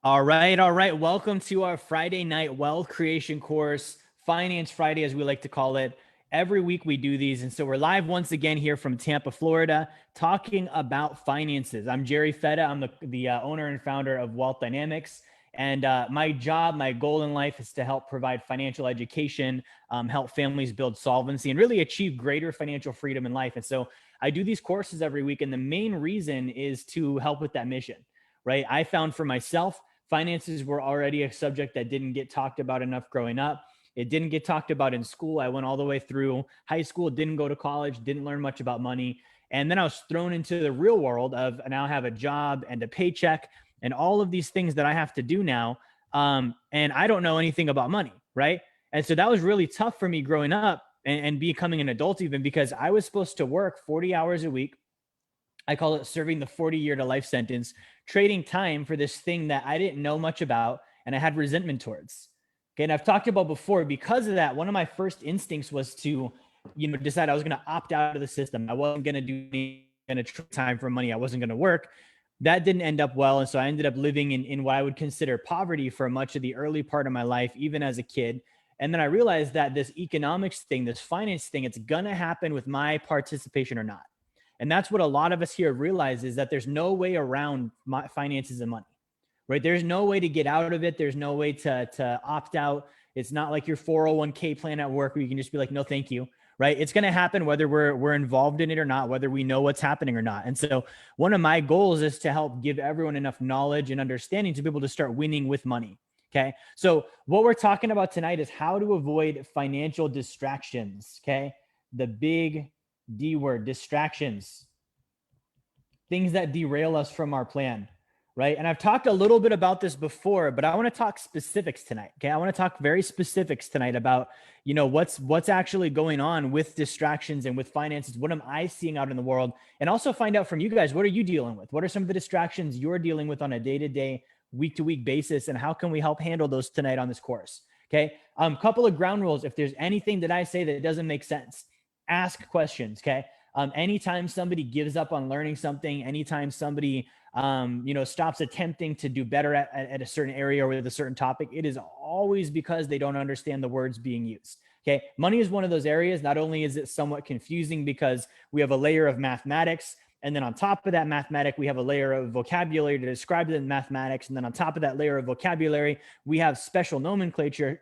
All right, all right. Welcome to our Friday night wealth creation course, Finance Friday, as we like to call it. Every week we do these. And so we're live once again here from Tampa, Florida, talking about finances. I'm Jerry Fetta. I'm the owner and founder of Wealth DynamX. And my job, my goal in life is to help provide financial education, help families build solvency, and really achieve greater financial freedom in life. And so I do these courses every week. And the main reason is to help with that mission, right? I found for myself, finances were already a subject that didn't get talked about enough growing up. It didn't get talked about in school. I went all the way through high school, didn't go to college, didn't learn much about money. And then I was thrown into the real world of now have a job and a paycheck and all of these things that I have to do now. And I don't know anything about money, right? And so that was really tough for me growing up and becoming an adult, even because I was supposed to work 40 hours a week. I call it serving the 40-year to life sentence, trading time for this thing that I didn't know much about and I had resentment towards. Okay. And I've talked about before, because of that, one of my first instincts was to, decide I was going to opt out of the system. I wasn't going to do any trade time for money. I wasn't going to work. That didn't end up well. And so I ended up living in what I would consider poverty for much of the early part of my life, even as a kid. And then I realized that this economics thing, this finance thing, it's going to happen with my participation or not. And that's what a lot of us here realize, is that there's no way around finances and money, right? There's no way to get out of it. There's no way to opt out. It's not like your 401k plan at work where you can just be like, no, thank you, right? It's going to happen whether we're involved in it or not, whether we know what's happening or not. And so one of my goals is to help give everyone enough knowledge and understanding to be able to start winning with money. Okay. So what we're talking about tonight is how to avoid financial distractions. Okay. The big D word, distractions, things that derail us from our plan, right? And I've talked a little bit about this before, but I want to talk specifics tonight. Okay. I want to talk very specifics tonight about, what's actually going on with distractions and with finances. What am I seeing out in the world? And also find out from you guys, what are you dealing with? What are some of the distractions you're dealing with on a day-to-day, week-to-week basis? And how can we help handle those tonight on this course? Okay. Couple of ground rules. If there's anything that I say that doesn't make sense, ask questions. Okay. Anytime somebody gives up on learning something, anytime somebody, stops attempting to do better at a certain area or with a certain topic, it is always because they don't understand the words being used. Okay. Money is one of those areas. Not only is it somewhat confusing because we have a layer of mathematics, and then on top of that mathematics, we have a layer of vocabulary to describe the mathematics. And then on top of that layer of vocabulary, we have special nomenclature,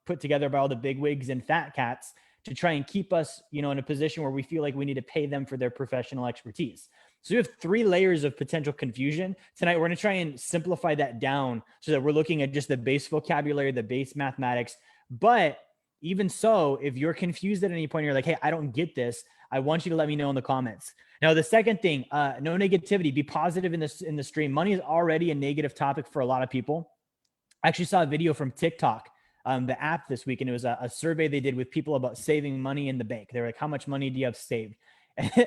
put together by all the bigwigs and fat cats to try and keep us, in a position where we feel like we need to pay them for their professional expertise. So we have 3 layers of potential confusion. Tonight, we're going to try and simplify that down so that we're looking at just the base vocabulary, the base mathematics. But even so, if you're confused at any point, you're like, hey, I don't get this, I want you to let me know in the comments. Now, the second thing, no negativity, be positive in the stream. Money is already a negative topic for a lot of people. I actually saw a video from TikTok, the app, this week, and it was a survey they did with people about saving money in the bank. They were like, how much money do you have saved?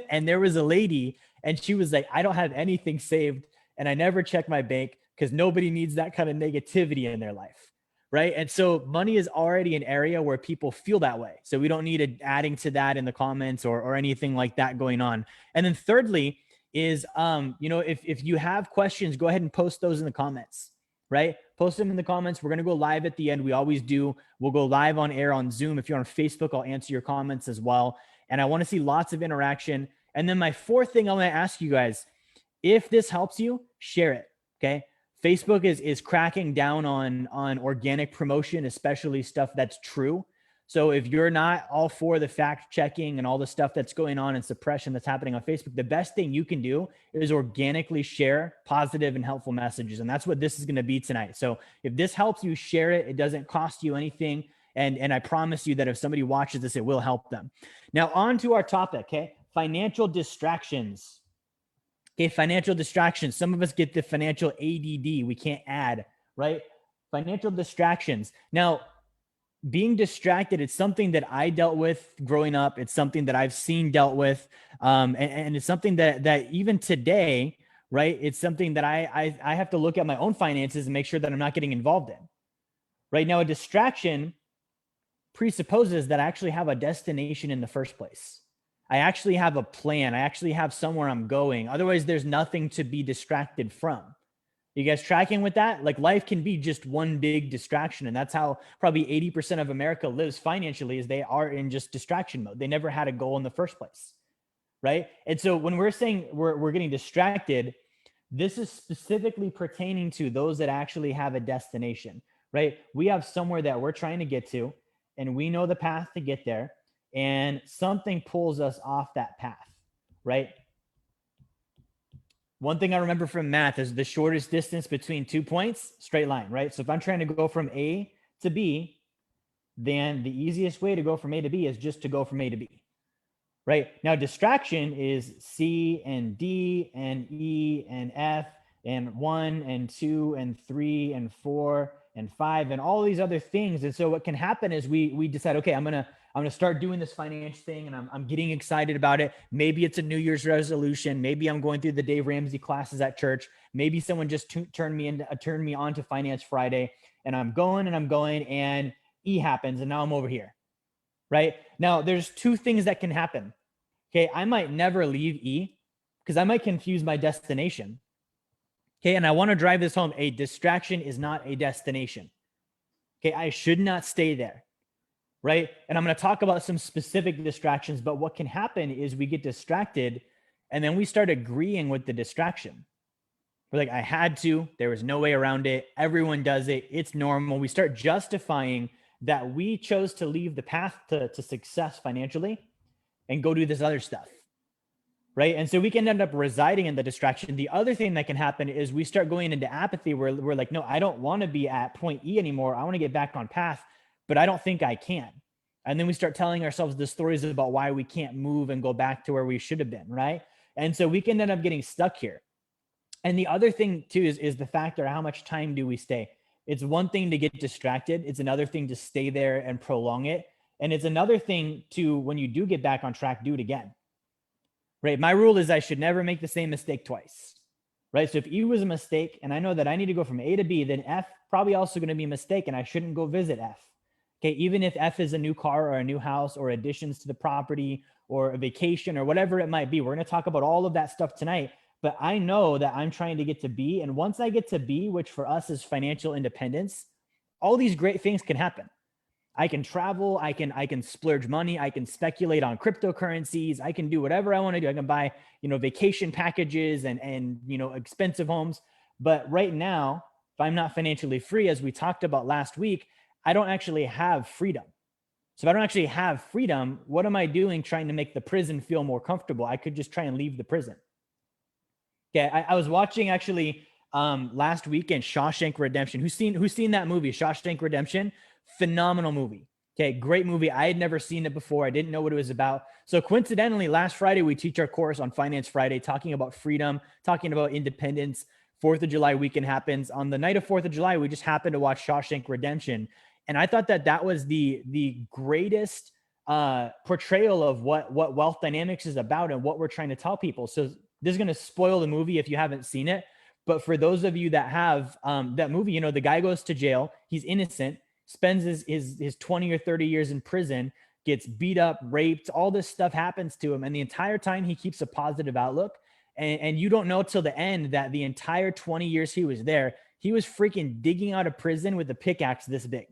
And there was a lady, and she was like, I don't have anything saved, and I never check my bank because nobody needs that kind of negativity in their life, right? And so money is already an area where people feel that way. So we don't need adding to that in the comments or anything like that going on. And then thirdly is, if you have questions, go ahead and post those in the comments, right? Post them in the comments. We're going to go live at the end. We always do. We'll go live on air on Zoom. If you're on Facebook, I'll answer your comments as well. And I want to see lots of interaction. And then my fourth thing I want to ask you guys, if this helps you, share it. Okay. Facebook is cracking down on organic promotion, especially stuff that's true. So if you're not all for the fact checking and all the stuff that's going on and suppression that's happening on Facebook, the best thing you can do is organically share positive and helpful messages. And that's what this is going to be tonight. So if this helps you, share it. It doesn't cost you anything. And I promise you that if somebody watches this, it will help them. Now on to our topic, okay? Financial distractions. Okay, financial distractions. Some of us get the financial ADD. We can't add, right? Financial distractions. Now, being distracted, it's something that I dealt with growing up. It's something that I've seen dealt with. And it's something that even today, right? It's something that I have to look at my own finances and make sure that I'm not getting involved in. Right now, a distraction presupposes that I actually have a destination in the first place. I actually have a plan. I actually have somewhere I'm going. Otherwise, there's nothing to be distracted from. You guys tracking with that? Like life can be just one big distraction. And that's how probably 80% of America lives financially, is they are in just distraction mode. They never had a goal in the first place. Right. And so when we're saying we're getting distracted, this is specifically pertaining to those that actually have a destination, right? We have somewhere that we're trying to get to, and we know the path to get there, and something pulls us off that path, right? One thing I remember from math is the shortest distance between 2 points, straight line, right? So if I'm trying to go from A to B, then the easiest way to go from A to B is just to go from A to B. Right now, distraction is C and D and E and F and 1 and 2 and 3 and 4 and 5 and all these other things. And so what can happen is we decide, okay, I'm gonna start doing this finance thing, and I'm getting excited about it. Maybe it's a New Year's resolution. Maybe I'm going through the Dave Ramsey classes at church. Maybe someone just turned me on to Finance Friday, and I'm going and E happens, and now I'm over here. Right now, there's two things that can happen. Okay, I might never leave E because I might confuse my destination. Okay, and I want to drive this home. A distraction is not a destination. Okay, I should not stay there. Right. And I'm going to talk about some specific distractions, but what can happen is we get distracted and then we start agreeing with the distraction. We're like, I had to, there was no way around it. Everyone does it. It's normal. We start justifying that we chose to leave the path to success financially and go do this other stuff. Right. And so we can end up residing in the distraction. The other thing that can happen is we start going into apathy where we're like, no, I don't want to be at point E anymore. I want to get back on path, but I don't think I can. And then we start telling ourselves the stories about why we can't move and go back to where we should have been. Right. And so we can end up getting stuck here. And the other thing too is the factor, how much time do we stay? It's one thing to get distracted. It's another thing to stay there and prolong it. And it's another thing to, when you do get back on track, do it again. Right? My rule is I should never make the same mistake twice. Right? So if E was a mistake and I know that I need to go from A to B, then F probably also going to be a mistake and I shouldn't go visit F. Okay, even if F is a new car or a new house or additions to the property or a vacation or whatever it might be. We're going to talk about all of that stuff tonight. But I know that I'm trying to get to B. And once I get to B, which for us is financial independence, all these great things can happen. I can travel, I can splurge money, I can speculate on cryptocurrencies, I can do whatever I want to do. I can buy, vacation packages and expensive homes. But right now, if I'm not financially free, as we talked about last week, I don't actually have freedom. So if I don't actually have freedom, what am I doing trying to make the prison feel more comfortable? I could just try and leave the prison. Okay, I was watching actually last weekend Shawshank Redemption. Who's seen that movie, Shawshank Redemption? Phenomenal movie. Okay, great movie. I had never seen it before. I didn't know what it was about. So coincidentally, last Friday, we teach our course on Finance Friday, talking about freedom, talking about independence. 4th of July weekend happens. On the night of 4th of July, we just happened to watch Shawshank Redemption. And I thought that was the greatest portrayal of what wealth dynamics is about and what we're trying to tell people. So this is going to spoil the movie if you haven't seen it. But for those of you that have that movie, the guy goes to jail. He's innocent, spends his 20 or 30 years in prison, gets beat up, raped, all this stuff happens to him. And the entire time he keeps a positive outlook. And you don't know till the end that the entire 20 years he was there, he was freaking digging out of prison with a pickaxe this big.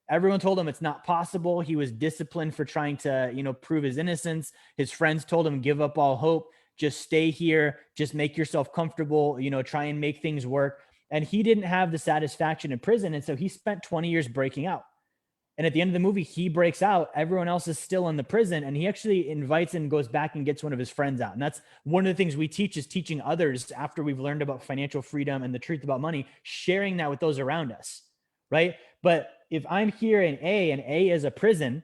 Everyone told him it's not possible. He was disciplined for trying to, prove his innocence. His friends told him, give up all hope. Just stay here. Just make yourself comfortable, try and make things work. And he didn't have the satisfaction in prison. And so he spent 20 years breaking out. And at the end of the movie, he breaks out. Everyone else is still in the prison. And he actually invites and goes back and gets one of his friends out. And that's one of the things we teach, is teaching others after we've learned about financial freedom and the truth about money, sharing that with those around us. Right. But if I'm here in A and A is a prison,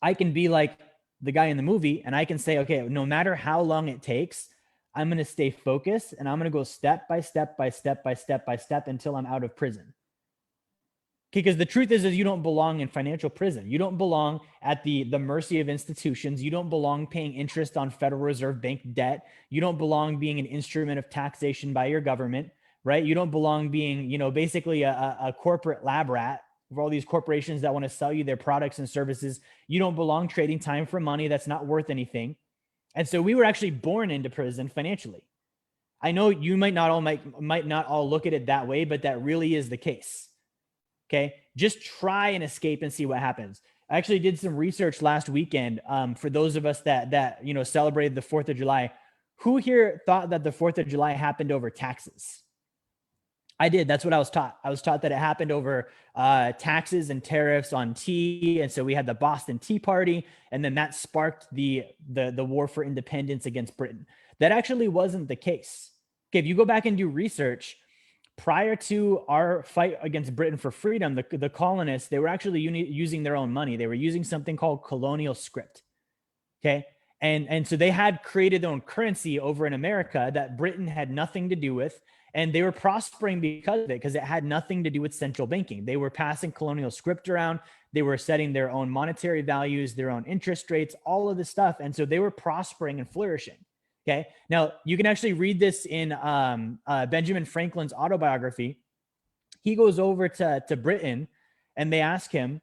I can be like the guy in the movie and I can say, okay, no matter how long it takes, I'm going to stay focused and I'm going to go step by step by step by step by step until I'm out of prison. Okay, because the truth is you don't belong in financial prison. You don't belong at the mercy of institutions. You don't belong paying interest on Federal Reserve Bank debt. You don't belong being an instrument of taxation by your government, right? You don't belong being, basically a corporate lab rat for all these corporations that want to sell you their products and services. You don't belong trading time for money that's not worth anything. And so we were actually born into prison financially. I know you might not all look at it that way, but that really is the case. Okay. Just try and escape and see what happens. I actually did some research last weekend. For those of us that celebrated the 4th of July, who here thought that the 4th of July happened over taxes? I did. That's what I was taught. I was taught that it happened over taxes and tariffs on tea. And so we had the Boston Tea Party, and then that sparked the war for independence against Britain. That actually wasn't the case. Okay, if you go back and do research, prior to our fight against Britain for freedom, the colonists, they were actually using their own money. They were using something called colonial script. Okay. And so they had created their own currency over in America that Britain had nothing to do with. And they were prospering because of it, because it had nothing to do with central banking. They were passing colonial script around. They were setting their own monetary values, their own interest rates, all of this stuff. And so they were prospering and flourishing. Okay. Now you can actually read this in Benjamin Franklin's autobiography. He goes over to Britain and they ask him,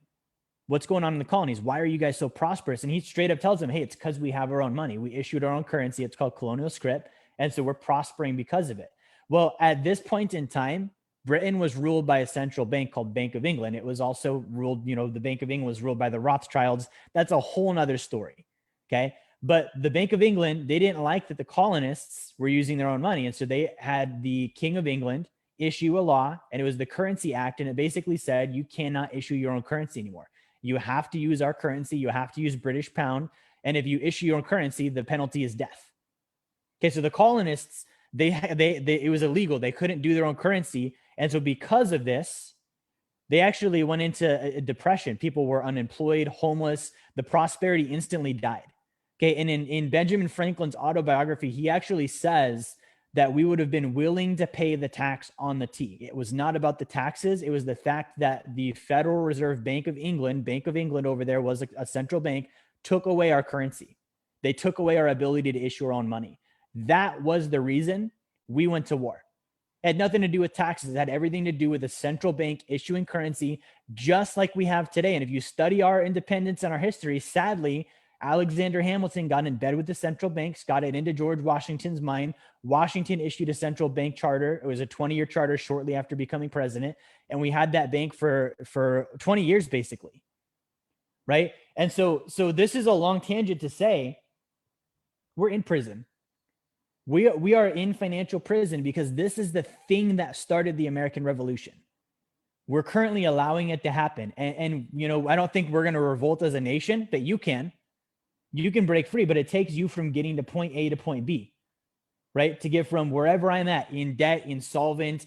what's going on in the colonies? Why are you guys so prosperous? And he straight up tells them, hey, it's because we have our own money. We issued our own currency. It's called colonial script. And so we're prospering because of it. Well, at this point in time, Britain was ruled by a central bank called Bank of England. It was also ruled, the Bank of England was ruled by the Rothschilds. That's a whole nother story. Okay. But the Bank of England, they didn't like that the colonists were using their own money. And so they had the King of England issue a law, and it was the Currency Act. And it basically said, you cannot issue your own currency anymore. You have to use our currency. You have to use British pound. And if you issue your own currency, the penalty is death. Okay. So the colonists, it was illegal. They couldn't do their own currency. And so because of this, they actually went into a depression. People were unemployed, homeless. The prosperity instantly died. Okay. And in Benjamin Franklin's autobiography, he actually says that we would have been willing to pay the tax on the tea. It was not about the taxes. It was the fact that the Federal Reserve Bank of England over there was a central bank, took away our currency. They took away our ability to issue our own money. That was the reason we went to war. It had nothing to do with taxes. It had everything to do with a central bank issuing currency, just like we have today. And if you study our independence and our history, sadly, Alexander Hamilton got in bed with the central banks, got it into George Washington's mind. Washington issued a central bank charter. It was a 20-year charter shortly after becoming president. And we had that bank for 20 years, basically. Right. And so this is a long tangent to say we're in prison. We are in financial prison because this is the thing that started the American Revolution. We're currently allowing it to happen. And I don't think we're going to revolt as a nation, but you can break free, but it takes you from getting to point A to point B, right? To get from wherever I'm at, in debt, insolvent,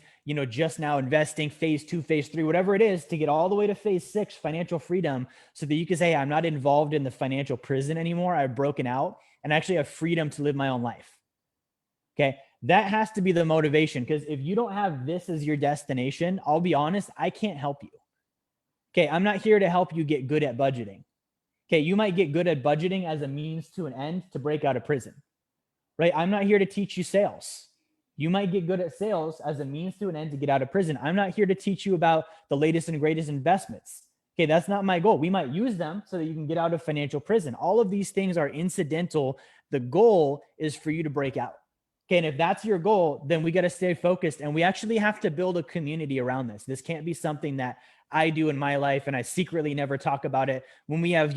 just now investing, phase 2, phase 3, whatever it is, to get all the way to phase 6, financial freedom, so that you can say, I'm not involved in the financial prison anymore. I've broken out and actually have freedom to live my own life. Okay. That has to be the motivation, because if you don't have this as your destination, I'll be honest, I can't help you. Okay. I'm not here to help you get good at budgeting. Okay. You might get good at budgeting as a means to an end to break out of prison, right? I'm not here to teach you sales. You might get good at sales as a means to an end to get out of prison. I'm not here to teach you about the latest and greatest investments. Okay. That's not my goal. We might use them so that you can get out of financial prison. All of these things are incidental. The goal is for you to break out. Okay. And if that's your goal, then we got to stay focused, and we actually have to build a community around this. This can't be something that I do in my life and I secretly never talk about it, when we have,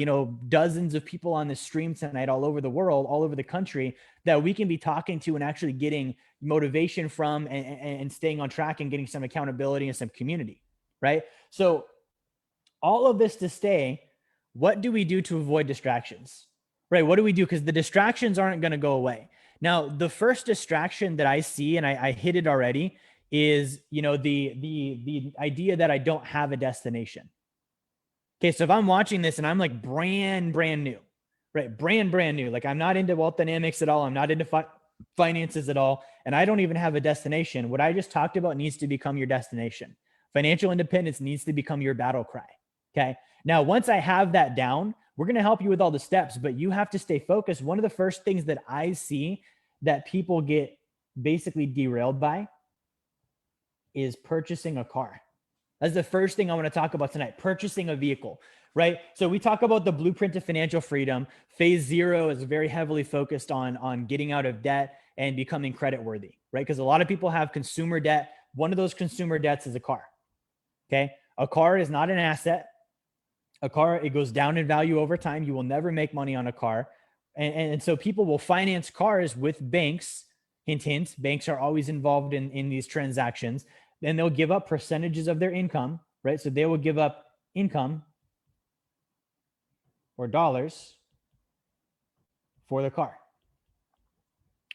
dozens of people on the stream tonight all over the world, all over the country, that we can be talking to and actually getting motivation from, and staying on track and getting some accountability and some community, right? So all of this to say, what do we do to avoid distractions, right? What do we do? Because the distractions aren't going to go away. Now, the first distraction that I see, and I hit it already, is, the idea that I don't have a destination. Okay. So if I'm watching this and I'm like brand new, right? Brand new, like I'm not into wealth dynamics at all. I'm not into finances at all. And I don't even have a destination. What I just talked about needs to become your destination. Financial independence needs to become your battle cry. Okay. Now, once I have that down, we're going to help you with all the steps, but you have to stay focused. One of the first things that I see that people get basically derailed by is purchasing a car. That's the first thing I want to talk about tonight, purchasing a vehicle, right? So we talk about the blueprint to financial freedom. Phase 0 is very heavily focused on getting out of debt and becoming credit worthy, right? Because a lot of people have consumer debt. One of those consumer debts is a car. Okay. A car is not an asset. A car, it goes down in value over time. You will never make money on a car. And so people will finance cars with banks. Hint, hint, banks are always involved in these transactions. Then they'll give up percentages of their income, right? So they will give up income or dollars for the car.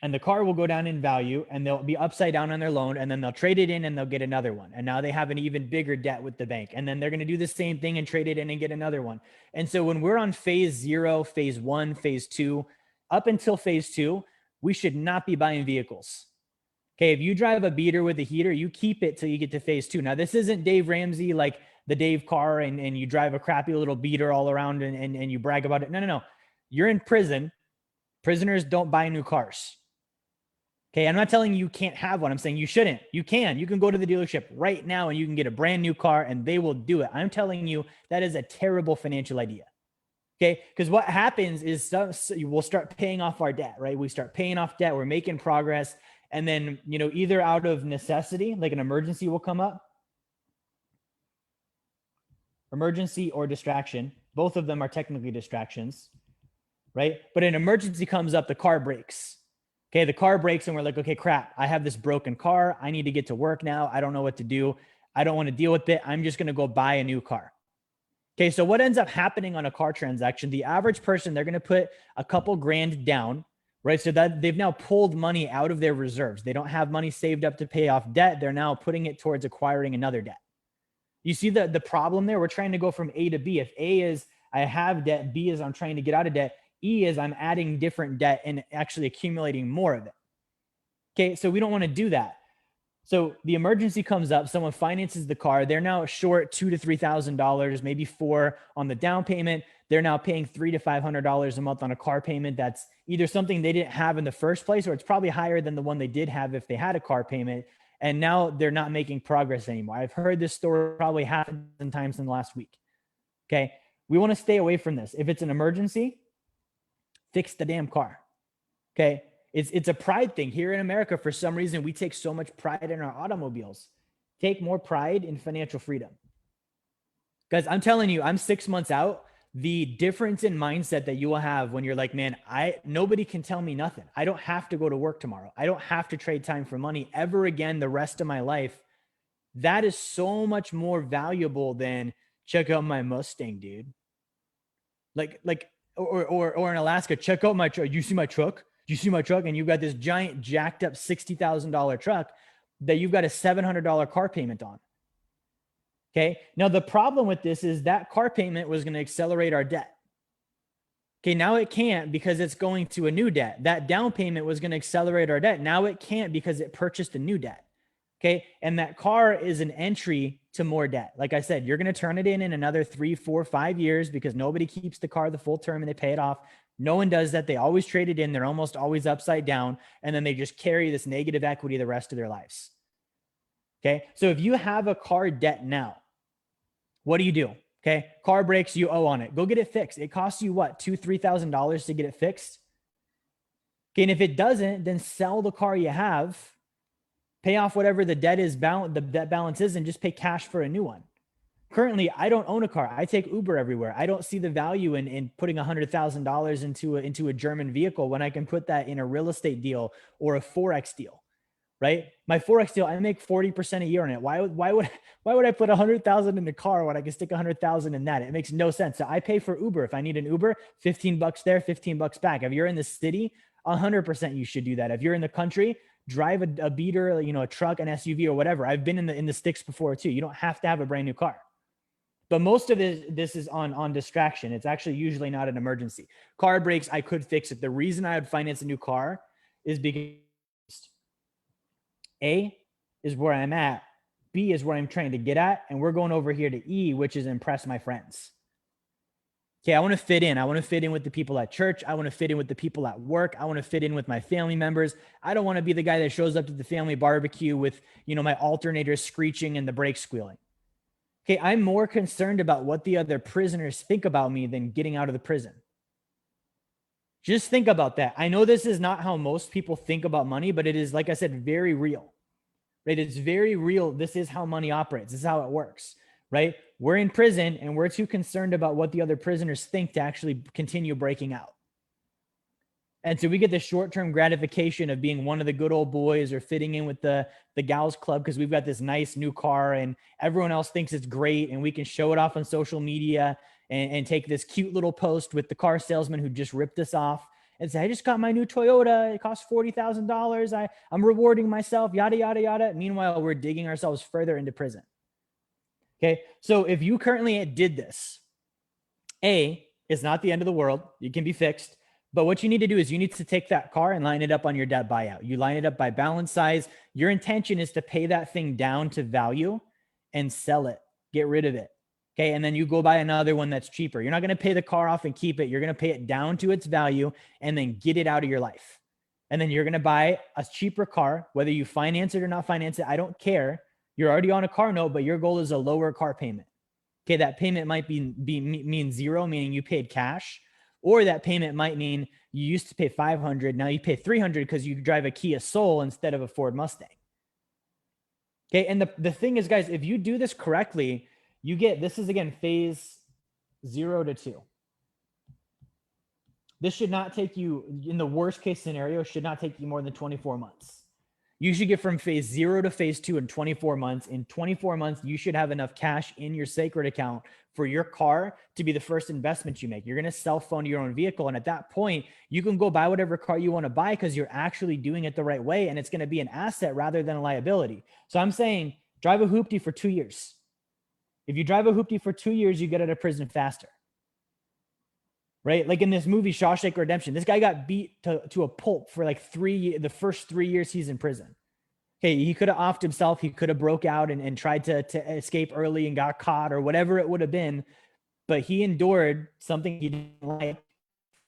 And the car will go down in value and they'll be upside down on their loan, and then they'll trade it in and they'll get another one. And now they have an even bigger debt with the bank. And then they're going to do the same thing and trade it in and get another one. And so when we're on phase 0, phase 1, phase 2, up until phase 2, we should not be buying vehicles. Okay. If you drive a beater with a heater, you keep it till you get to phase 2. Now, this isn't Dave Ramsey, like the Dave car, and you drive a crappy little beater all around and you brag about it. No. You're in prison. Prisoners don't buy new cars. Okay, I'm not telling you can't have one. I'm saying you shouldn't. You can. You can go to the dealership right now and you can get a brand new car and they will do it. I'm telling you that is a terrible financial idea. Okay, because what happens is we'll start paying off our debt, right? We start paying off debt. We're making progress. And then, either out of necessity, like an emergency will come up. Emergency or distraction. Both of them are technically distractions, right? But an emergency comes up, the car breaks. Okay, the car breaks and we're like, okay, crap, I have this broken car. I need to get to work now. I don't know what to do. I don't want to deal with it. I'm just going to go buy a new car. Okay, so what ends up happening on a car transaction, the average person, they're going to put a couple grand down, right? So that they've now pulled money out of their reserves. They don't have money saved up to pay off debt. They're now putting it towards acquiring another debt. You see the problem there? We're trying to go from A to B. If A is I have debt, B is I'm trying to get out of debt, E is I'm adding different debt and actually accumulating more of it. Okay, so we don't want to do that. So the emergency comes up, someone finances the car, they're now short $2,000 to $3,000, maybe $4,000 on the down payment. They're now paying $300 to $500 a month on a car payment that's either something they didn't have in the first place, or it's probably higher than the one they did have if they had a car payment. And now they're not making progress anymore. I've heard this story probably half a dozen times in the last week. Okay, we want to stay away from this. If it's an emergency, fix the damn car. Okay. It's a pride thing here in America. For some reason, we take so much pride in our automobiles. Take more pride in financial freedom. Guys, I'm telling you, I'm 6 months out. The difference in mindset that you will have when you're like, man, nobody can tell me nothing. I don't have to go to work tomorrow. I don't have to trade time for money ever again the rest of my life. That is so much more valuable than check out my Mustang, dude. Or in Alaska, check out my truck. You see my truck? You see my truck? And you've got this giant jacked up $60,000 truck that you've got a $700 car payment on. Okay. Now the problem with this is that car payment was going to accelerate our debt. Okay. Now it can't because it's going to a new debt. That down payment was going to accelerate our debt. Now it can't because it purchased a new debt. Okay. And that car is an entry to more debt. Like I said, you're going to turn it in another 3, 4, 5 years because nobody keeps the car the full term and they pay it off. No one does that. They always trade it in. They're almost always upside down. And then they just carry this negative equity the rest of their lives. Okay. So if you have a car debt now, what do? Okay. Car breaks, you owe on it. Go get it fixed. It costs you what? $2,000, $3,000 to get it fixed. Okay. And if it doesn't, then sell the car you have, pay off whatever the debt balance is, and just pay cash for a new one. Currently, I don't own a car. I take Uber everywhere. I don't see the value in putting $100,000 into a German vehicle when I can put that in a real estate deal or a Forex deal, right? My Forex deal, I make 40% a year on it. Why would I put 100,000 in the car when I can stick 100,000 in that? It makes no sense. So I pay for Uber. If I need an Uber, $15 there, $15 back. If you're in the city, 100% you should do that. If you're in the country, drive a beater, a truck, an SUV or whatever. I've been in the sticks before too. You don't have to have a brand new car. But most of this is on distraction. It's actually usually not an emergency. Car breaks, I could fix it. The reason I would finance a new car is because A is where I'm at, B is where I'm trying to get at, and we're going over here to E, which is impress my friends. Okay, I want to fit in. I want to fit in with the people at church. I want to fit in with the people at work. I want to fit in with my family members. I don't want to be the guy that shows up to the family barbecue with, my alternator screeching and the brakes squealing. Okay, I'm more concerned about what the other prisoners think about me than getting out of the prison. Just think about that. I know this is not how most people think about money, but it is, like I said, very real, right? It's very real. This is how money operates. This is how it works, right? We're in prison and we're too concerned about what the other prisoners think to actually continue breaking out. And so we get the short-term gratification of being one of the good old boys or fitting in with the gals club because we've got this nice new car and everyone else thinks it's great and we can show it off on social media and take this cute little post with the car salesman who just ripped us off and say, I just got my new Toyota. It costs $40,000. I'm rewarding myself, yada, yada, yada. Meanwhile, we're digging ourselves further into prison. Okay. So if you currently did this, it's not the end of the world. You can be fixed. But what you need to do is you need to take that car and line it up on your debt buyout. You line it up by balance size. Your intention is to pay that thing down to value and sell it, get rid of it. Okay. And then you go buy another one that's cheaper. You're not going to pay the car off and keep it. You're going to pay it down to its value and then get it out of your life. And then you're going to buy a cheaper car, whether you finance it or not finance it. I don't care. You're already on a car note, but your goal is a lower car payment. Okay. That payment might mean zero, meaning you paid cash. Or that payment might mean you used to pay $500. Now you pay $300 because you drive a Kia Soul instead of a Ford Mustang. Okay. And the thing is, guys, if you do this correctly, you get, this is again, phase 0 to 2. This should not take you, in the worst case scenario, should not take you more than 24 months. You should get from phase 0 to phase 2 in 24 months. In 24 months, you should have enough cash in your sacred account for your car to be the first investment you make. You're going to self-fund your own vehicle. And at that point, you can go buy whatever car you want to buy because you're actually doing it the right way. And it's going to be an asset rather than a liability. So I'm saying drive a hoopty for 2 years. If you drive a hoopty for 2 years, you get out of prison faster. Right? Like in this movie, Shawshank Redemption, this guy got beat to a pulp for like the first 3 years he's in prison. Okay, he could have offed himself. He could have broke out and tried to escape early and got caught or whatever it would have been. But he endured something he didn't like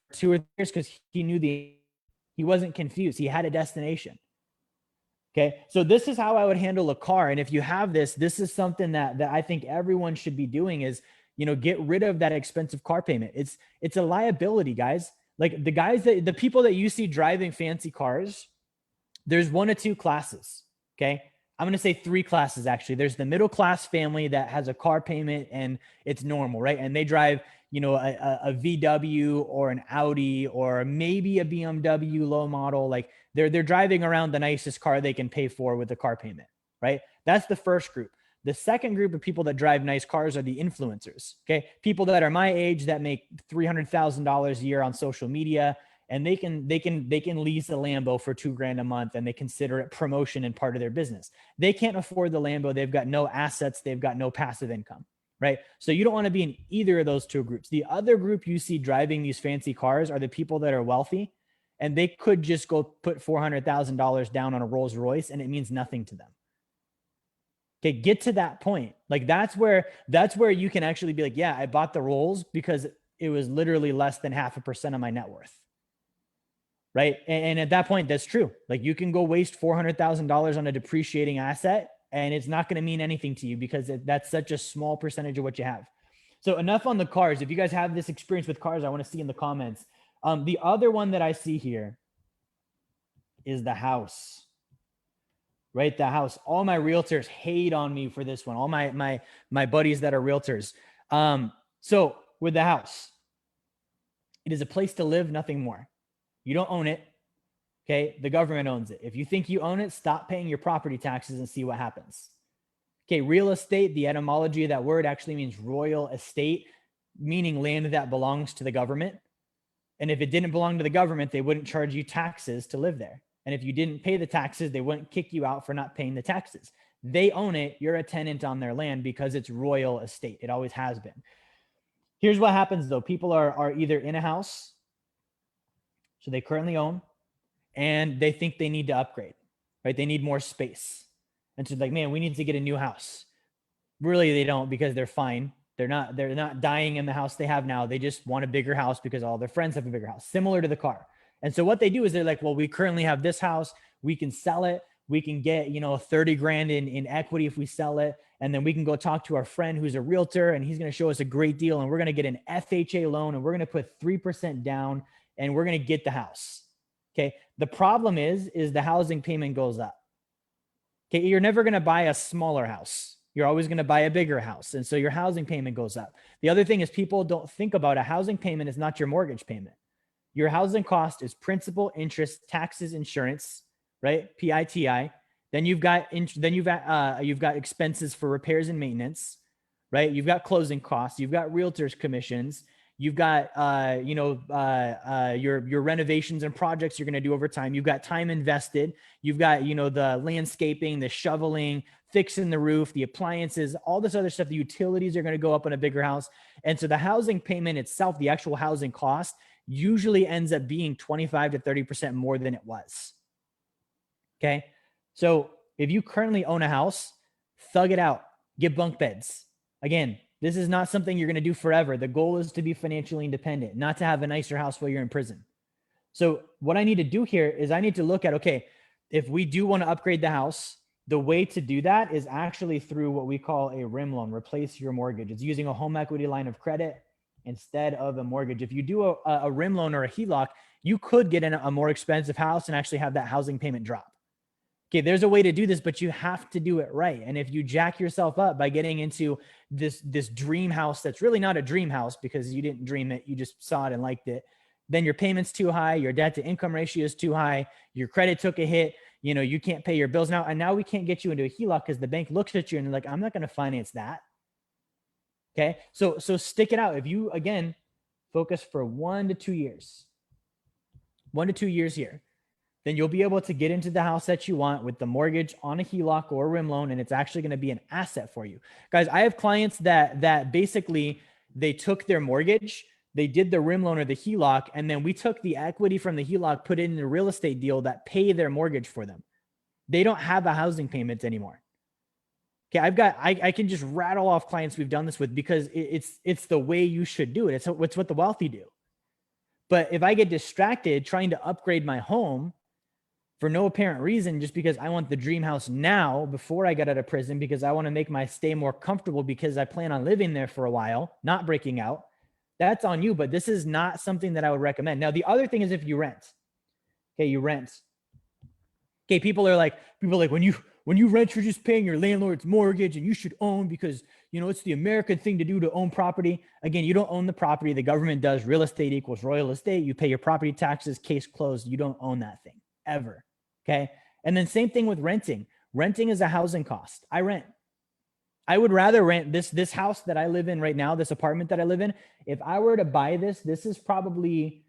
for 2 or 3 years because he knew he wasn't confused. He had a destination. Okay, so this is how I would handle a car. And if you have this is something that I think everyone should be doing is, get rid of that expensive car payment. It's a liability, guys. Like the people that you see driving fancy cars, there's 1 or 2 classes. Okay. I'm going to say 3 classes. Actually, there's the middle class family that has a car payment and it's normal, right? And they drive, a VW or an Audi or maybe a BMW low model. Like they're driving around the nicest car they can pay for with the car payment, right? That's the first group. The second group of people that drive nice cars are the influencers. Okay. People that are my age that make $300,000 a year on social media, and they can lease a Lambo for $2,000 a month and they consider it promotion and part of their business. They can't afford the Lambo. They've got no assets. They've got no passive income, right? So you don't want to be in either of those 2 groups. The other group you see driving these fancy cars are the people that are wealthy and they could just go put $400,000 down on a Rolls Royce and it means nothing to them. Okay, get to that point. Like that's where you can actually be like, yeah, I bought the Rolls because it was literally less than 0.5% of my net worth. Right. And at that point, that's true. Like you can go waste $400,000 on a depreciating asset and it's not going to mean anything to you because that's such a small percentage of what you have. So enough on the cars. If you guys have this experience with cars, I want to see in the comments. The other one that I see here is the house. Right? The house. All my realtors hate on me for this one. All my buddies that are realtors. So with the house, it is a place to live, nothing more. You don't own it. Okay. The government owns it. If you think you own it, stop paying your property taxes and see what happens. Okay. Real estate, the etymology of that word actually means royal estate, meaning land that belongs to the government. And if it didn't belong to the government, they wouldn't charge you taxes to live there. And if you didn't pay the taxes, they wouldn't kick you out for not paying the taxes. They own it. You're a tenant on their land because it's royal estate. It always has been. Here's what happens though. People are either in a house, so they currently own, and they think they need to upgrade, right? They need more space. And so like, man, we need to get a new house. Really, they don't because they're fine. They're not dying in the house they have now. They just want a bigger house because all their friends have a bigger house, similar to the car. And so what they do is they're like, well, we currently have this house. We can sell it. We can get, $30,000 in equity if we sell it. And then we can go talk to our friend who's a realtor and he's going to show us a great deal. And we're going to get an FHA loan and we're going to put 3% down. and we're going to get the house. Okay. The problem is the housing payment goes up. Okay. You're never going to buy a smaller house. You're always going to buy a bigger house. And so your housing payment goes up. The other thing is people don't think about a housing payment is not your mortgage payment. Your housing cost is principal, interest, taxes, insurance, right? PITI. Then you've got expenses for repairs and maintenance, right? You've got closing costs. You've got realtors commissions. You've got your renovations and projects you're going to do over time. You've got time invested. You've got the landscaping, the shoveling, fixing the roof, the appliances, all this other stuff. The utilities are going to go up on a bigger house, and so the housing payment itself, the actual housing cost, usually ends up being 25 to 30% more than it was. Okay. So if you currently own a house, thug it out, get bunk beds. Again, this is not something you're going to do forever. The goal is to be financially independent, not to have a nicer house while you're in prison. So what I need to do here is I need to look at, okay, if we do want to upgrade the house, the way to do that is actually through what we call a RIM loan, replace your mortgage. It's using a home equity line of credit instead of a mortgage. If you do a RIM loan or a HELOC, you could get in a more expensive house and actually have that housing payment drop. Okay, there's a way to do this, but you have to do it right. And if you jack yourself up by getting into this dream house that's really not a dream house because you didn't dream it, you just saw it and liked it, then your payment's too high, your debt to income ratio is too high, your credit took a hit, you can't pay your bills now, and now we can't get you into a HELOC because the bank looks at you and they're like, I'm not going to finance that. Okay, so stick it out. If you, again, focus for 1 to 2 years, 1 to 2 years here, then you'll be able to get into the house that you want with the mortgage on a HELOC or a RIM loan, and it's actually going to be an asset for you. Guys, I have clients that basically they took their mortgage, they did the RIM loan or the HELOC, and then we took the equity from the HELOC, put it in a real estate deal that pay their mortgage for them. They don't have a housing payment anymore. Okay, I can just rattle off clients we've done this with because it's the way you should do it. It's what the wealthy do. But if I get distracted trying to upgrade my home for no apparent reason, just because I want the dream house now before I get out of prison, because I want to make my stay more comfortable because I plan on living there for a while, not breaking out, that's on you. But this is not something that I would recommend. Now, the other thing is if you rent, okay, you rent. Okay, people are like, when you rent, you're just paying your landlord's mortgage and you should own because, it's the American thing to do to own property. Again, you don't own the property. The government does. Real estate equals royal estate. You pay your property taxes, case closed. You don't own that thing ever. Okay. And then same thing with renting. Renting is a housing cost. I rent. I would rather rent this house that I live in right now, this apartment that I live in. If I were to buy this is probably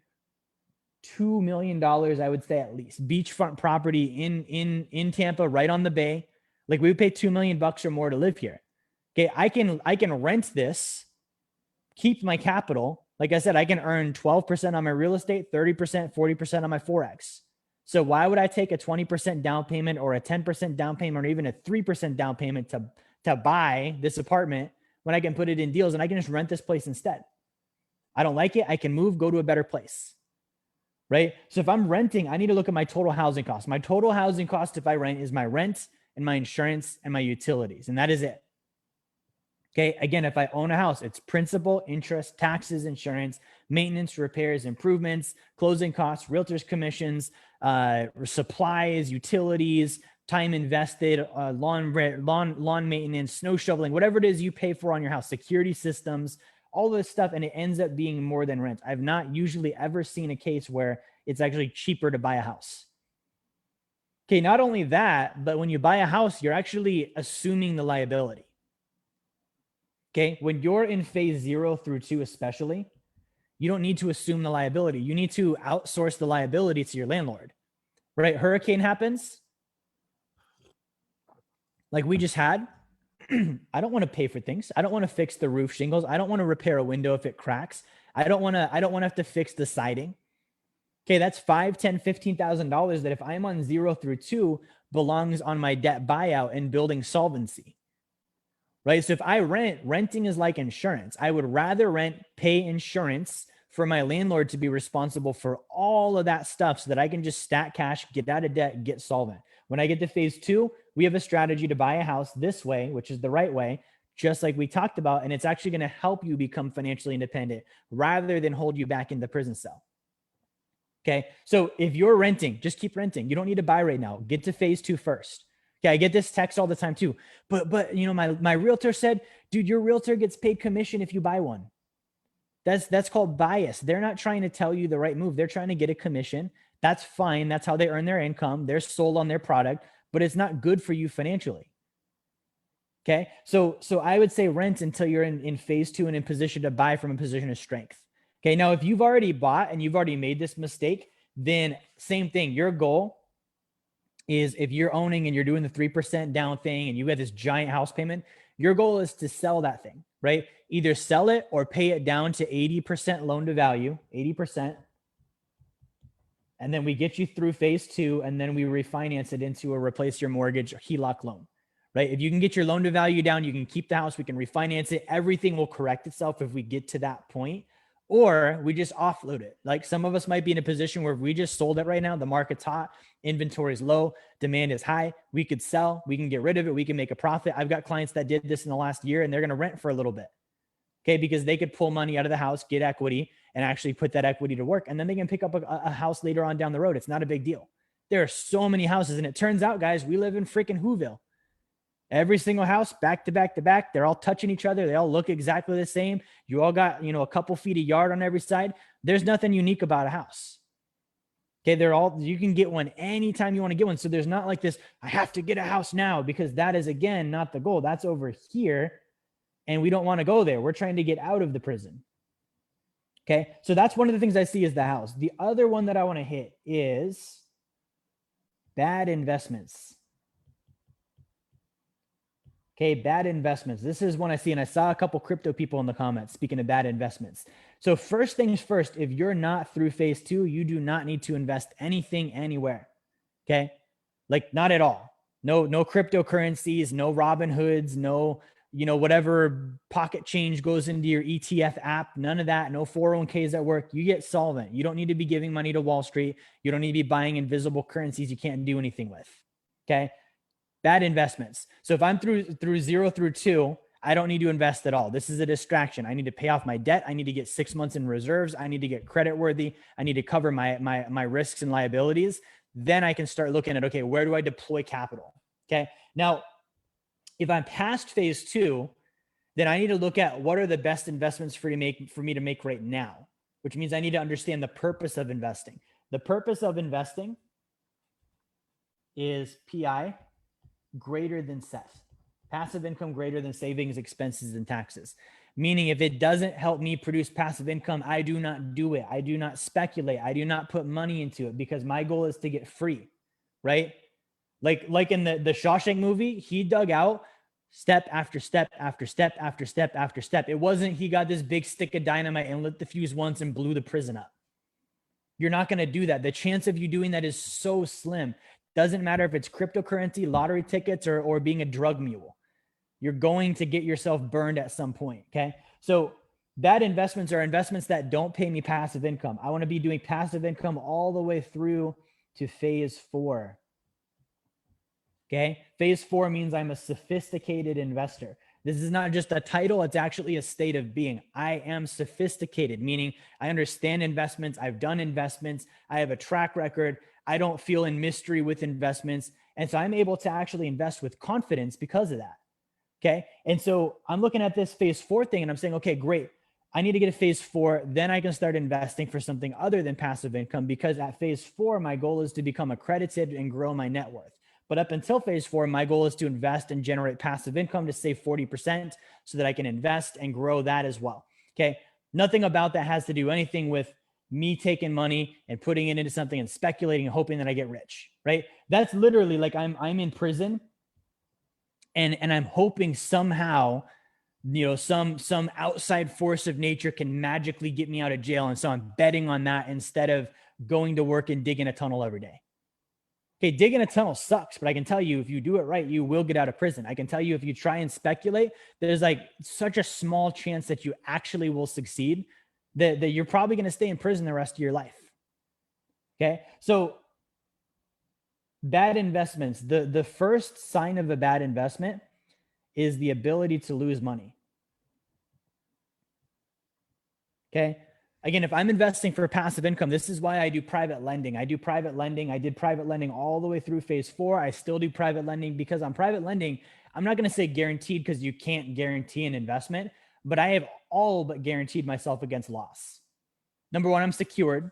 $2 million, I would say at least. Beachfront property in Tampa, right on the bay. Like we would pay $2 million or more to live here. Okay. I can rent this, keep my capital. Like I said, I can earn 12% on my real estate, 30%, 40% on my Forex. So why would I take a 20% down payment or a 10% down payment or even a 3% down payment to buy this apartment when I can put it in deals and I can just rent this place instead? I don't like it. I can move, go to a better place, right? So if I'm renting, I need to look at my total housing cost. My total housing cost if I rent is my rent and my insurance and my utilities, and that is it. Okay. Again, if I own a house, it's principal, interest, taxes, insurance, maintenance, repairs, improvements, closing costs, realtors commissions, supplies, utilities, time invested, lawn maintenance, snow shoveling, whatever it is you pay for on your house, security systems, all this stuff. And it ends up being more than rent. I've not usually ever seen a case where it's actually cheaper to buy a house. Okay. Not only that, but when you buy a house, you're actually assuming the liability. Okay. When you're in phase 0 through 2, especially, you don't need to assume the liability. You need to outsource the liability to your landlord, right? Hurricane happens like we just had. I don't want to pay for things. I don't want to fix the roof shingles. I don't want to repair a window if it cracks. I don't want to have to fix the siding. Okay. That's $5,000, $10,000, $15,000 that if I'm on 0 through 2 belongs on my debt buyout and building solvency. Right. So if I renting is like insurance. I would rather pay insurance for my landlord to be responsible for all of that stuff so that I can just stack cash, get out of debt, get solvent. When I get to phase 2, we have a strategy to buy a house this way, which is the right way, just like we talked about. And it's actually going to help you become financially independent rather than hold you back in the prison cell. Okay. So if you're renting, just keep renting. You don't need to buy right now. Get to phase 2 first. Okay. I get this text all the time too. But you know, my realtor said, dude, your realtor gets paid commission if you buy one. That's called bias. They're not trying to tell you the right move. They're trying to get a commission. That's fine. That's how they earn their income. They're sold on their product, but it's not good for you financially. Okay. So I would say rent until you're in phase 2 and in position to buy from a position of strength. Okay. Now, if you've already bought and you've already made this mistake, then same thing. Your goal is, if you're owning and you're doing the 3% down thing and you got this giant house payment, your goal is to sell that thing, right? Either sell it or pay it down to 80% loan to value, 80%. And then we get you through phase 2, and then we refinance it into a replace your mortgage or HELOC loan, right? If you can get your loan to value down, you can keep the house, we can refinance it. Everything will correct itself if we get to that point, or we just offload it. Like some of us might be in a position where if we just sold it right now, the market's hot, inventory is low, demand is high, we could sell, we can get rid of it, we can make a profit. I've got clients that did this in the last year and they're going to rent for a little bit. Okay, because they could pull money out of the house, get equity, and actually put that equity to work. And then they can pick up a house later on down the road. It's not a big deal. There are so many houses. And it turns out, guys, we live in freaking Whoville. Every single house, back to back to back, they're all touching each other. They all look exactly the same. You all got, a couple feet of yard on every side. There's nothing unique about a house. Okay, you can get one anytime you want to get one. So there's not like this, I have to get a house now, because that is, again, not the goal. That's over here. And we don't want to go there. We're trying to get out of the prison. Okay. So that's one of the things I see is the house. The other one that I want to hit is bad investments. Okay. Bad investments. This is one I see, and I saw a couple crypto people in the comments speaking of bad investments. So first things first, if you're not through phase 2, you do not need to invest anything anywhere. Okay. Like not at all. No cryptocurrencies, no Robinhoods, no, whatever pocket change goes into your ETF app, none of that, no 401ks at work. You get solvent. You don't need to be giving money to Wall Street. You don't need to be buying invisible currencies you can't do anything with. Okay. Bad investments. So if I'm through 0 through 2, I don't need to invest at all. This is a distraction. I need to pay off my debt. I need to get 6 months in reserves. I need to get credit worthy. I need to cover my risks and liabilities. Then I can start looking at, okay, where do I deploy capital? Okay. Now, if I'm past phase 2, then I need to look at what are the best investments for me to make right now, which means I need to understand the purpose of investing. The purpose of investing is PI greater than SET, passive income greater than savings, expenses, and taxes. Meaning if it doesn't help me produce passive income, I do not do it. I do not speculate. I do not put money into it, because my goal is to get free, right? Like in the Shawshank movie, he dug out step after step after step after step after step. It wasn't he got this big stick of dynamite and lit the fuse once and blew the prison up. You're not going to do that. The chance of you doing that is so slim. Doesn't matter if it's cryptocurrency, lottery tickets, or being a drug mule. You're going to get yourself burned at some point. Okay. So bad investments are investments that don't pay me passive income. I want to be doing passive income all the way through to phase 4. Okay. Phase 4 means I'm a sophisticated investor. This is not just a title. It's actually a state of being. I am sophisticated, meaning I understand investments. I've done investments. I have a track record. I don't feel in mystery with investments. And so I'm able to actually invest with confidence because of that. Okay. And so I'm looking at this phase 4 thing and I'm saying, okay, great. I need to get a phase 4. Then I can start investing for something other than passive income, because at phase 4, my goal is to become accredited and grow my net worth. But up until phase 4, my goal is to invest and generate passive income to save 40% so that I can invest and grow that as well. Okay. Nothing about that has to do anything with me taking money and putting it into something and speculating and hoping that I get rich, right? That's literally like I'm in prison and I'm hoping somehow, some outside force of nature can magically get me out of jail. And so I'm betting on that instead of going to work and digging a tunnel every day. Okay, digging a tunnel sucks, but I can tell you, if you do it right, you will get out of prison. I can tell you, if you try and speculate, there's like such a small chance that you actually will succeed that you're probably going to stay in prison the rest of your life. Okay, so bad investments. The first sign of a bad investment is the ability to lose money. Okay, Again, if I'm investing for passive income, this is why I do private lending. I do private lending. I did private lending all the way through phase 4. I still do private lending because on private lending, I'm not going to say guaranteed because you can't guarantee an investment, but I have all but guaranteed myself against loss. Number one, I'm secured,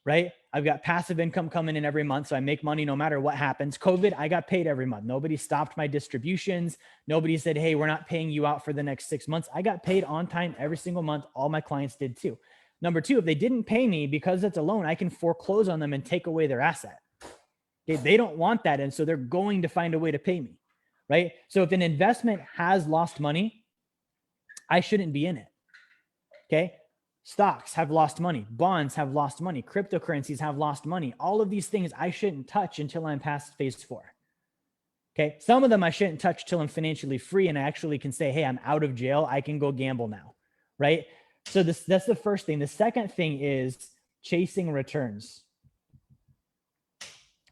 right? I've got passive income coming in every month. So I make money no matter what happens. COVID, I got paid every month. Nobody stopped my distributions. Nobody said, hey, we're not paying you out for the next 6 months. I got paid on time every single month. All my clients did too. Number two, if they didn't pay me because it's a loan, I can foreclose on them and take away their asset. Okay, they don't want that. And so they're going to find a way to pay me, right? So if an investment has lost money, I shouldn't be in it. Okay. Stocks have lost money. Bonds have lost money. Cryptocurrencies have lost money. All of these things I shouldn't touch until I'm past phase 4. Okay. Some of them I shouldn't touch till I'm financially free and I actually can say, hey, I'm out of jail. I can go gamble now. Right. So that's the first thing. The second thing is chasing returns.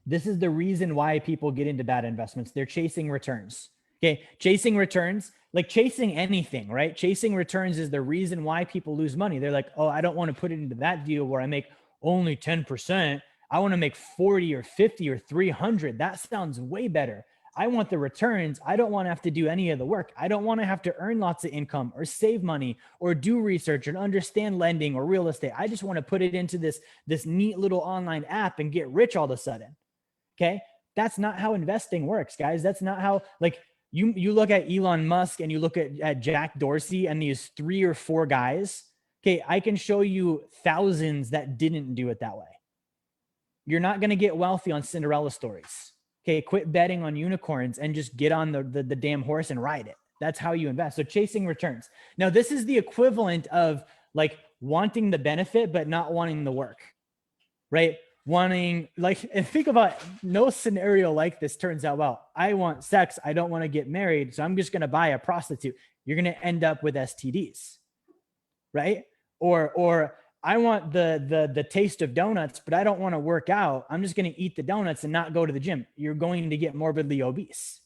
This is the reason why people get into bad investments. They're chasing returns. Okay. Chasing returns, like chasing anything, right? Chasing returns is the reason why people lose money. They're like, oh, I don't want to put it into that deal where I make only 10%. I want to make 40 or 50 or 300. That sounds way better. I want the returns. I don't want to have to do any of the work. I don't want to have to earn lots of income or save money or do research and understand lending or real estate. I just want to put it into this neat little online app and get rich all of a sudden. Okay. That's not how investing works, guys. That's not how, like, you look at Elon Musk and you look at Jack Dorsey and these 3 or 4 guys. Okay. I can show you thousands that didn't do it that way. You're not going to get wealthy on Cinderella stories. Okay. Quit betting on unicorns and just get on the damn horse and ride it. That's how you invest. So chasing returns. Now, this is the equivalent of like wanting the benefit, but not wanting the work, right? Wanting, like, and think about no scenario like this turns out well. I want sex. I don't want to get married. So I'm just going to buy a prostitute. You're going to end up with STDs, right? Or I want the taste of donuts, but I don't want to work out. I'm just going to eat the donuts and not go to the gym. You're going to get morbidly obese.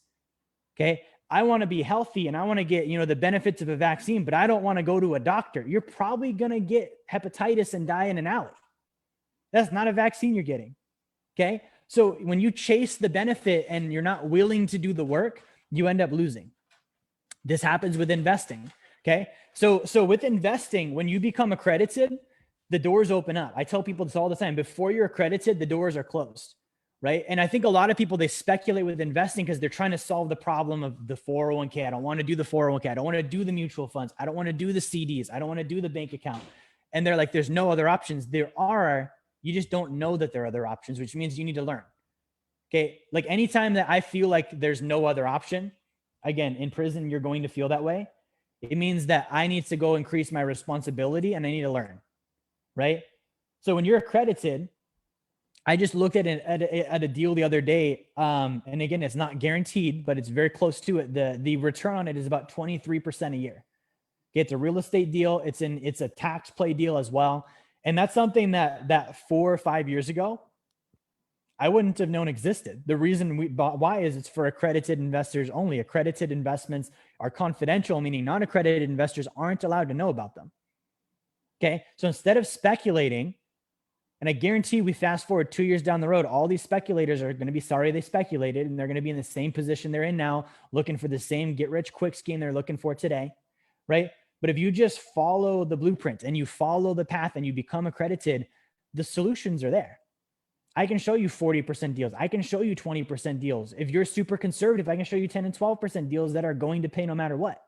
Okay. I want to be healthy and I want to get, the benefits of a vaccine, but I don't want to go to a doctor. You're probably going to get hepatitis and die in an alley. That's not a vaccine you're getting. Okay. So when you chase the benefit and you're not willing to do the work, you end up losing. This happens with investing. Okay. So with investing, when you become accredited, the doors open up. I tell people this all the time. Before you're accredited, the doors are closed. Right. And I think a lot of people, they speculate with investing because they're trying to solve the problem of the 401k. I don't want to do the 401k. I don't want to do the mutual funds. I don't want to do the CDs. I don't want to do the bank account. And they're like, there's no other options. There are. You just don't know that there are other options, which means you need to learn. Okay. Like anytime that I feel like there's no other option, again, in prison, you're going to feel that way. It means that I need to go increase my responsibility and I need to learn. Right. So when you're accredited, I just looked at a deal the other day. And again, it's not guaranteed, but it's very close to it. The return on it is about 23% a year. Okay, it's a real estate deal. It's a tax play deal as well. And that's something that 4 or 5 years ago, I wouldn't have known existed. The reason why is it's for accredited investors only. Accredited investments are confidential, meaning non-accredited investors aren't allowed to know about them. Okay. So instead of speculating, and I guarantee we fast forward 2 years down the road, all these speculators are going to be sorry they speculated, and they're going to be in the same position they're in now, looking for the same get rich quick scheme they're looking for today. Right. But if you just follow the blueprint and you follow the path and you become accredited, the solutions are there. I can show you 40% deals. I can show you 20% deals. If you're super conservative, I can show you 10 and 12% deals that are going to pay no matter what.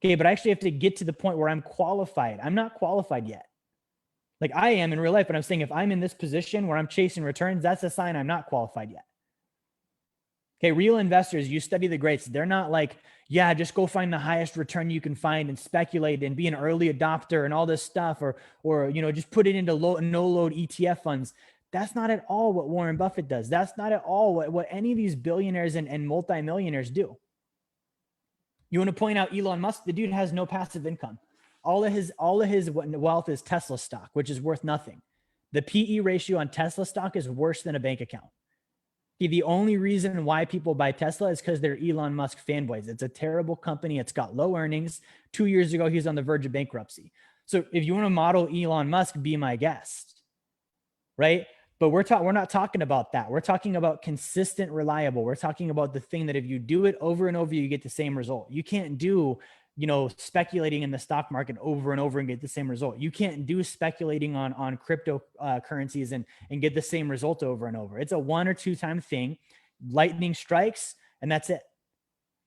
Okay, but I actually have to get to the point where I'm qualified. I'm not qualified yet. Like I am in real life, but I'm saying if I'm in this position where I'm chasing returns, that's a sign I'm not qualified yet. Okay, real investors, you study the greats. They're not like, yeah, just go find the highest return you can find and speculate and be an early adopter and all this stuff, or just put it into no load ETF funds. That's not at all what Warren Buffett does. That's not at all what any of these billionaires and multimillionaires do. You want to point out Elon Musk? The dude has no passive income. All of his wealth is Tesla stock, which is worth nothing. The PE ratio on Tesla stock is worse than a bank account. The only reason why people buy Tesla is because they're Elon Musk fanboys. It's a terrible company. It's got low earnings. 2 years ago, he was on the verge of bankruptcy. So if you want to model Elon Musk, be my guest, right? But we're not talking about that. We're talking about consistent, reliable. We're talking about the thing that if you do it over and over, you get the same result. You can't do, speculating in the stock market over and over and get the same result. You can't do speculating on crypto currencies and get the same result over and over. It's a 1 or 2 time thing. Lightning strikes, and that's it.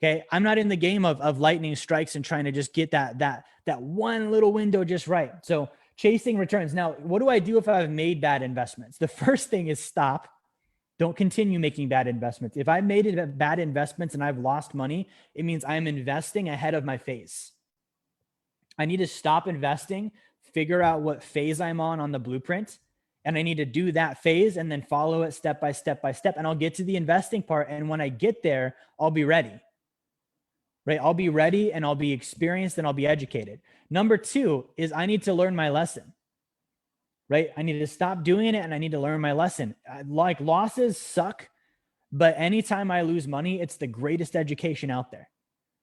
Okay. I'm not in the game of lightning strikes and trying to just get that one little window just right. So chasing returns. Now, what do I do if I've made bad investments? The first thing is stop. Don't continue making bad investments. If I've made bad investments and I've lost money, it means I'm investing ahead of my phase. I need to stop investing, figure out what phase I'm on the blueprint, and I need to do that phase and then follow it step by step by step. And I'll get to the investing part. And when I get there, I'll be ready. Right? I'll be ready and I'll be experienced and I'll be educated. Number 2 is I need to learn my lesson, right? I need to stop doing it and I need to learn my lesson. Like, losses suck, but anytime I lose money, it's the greatest education out there.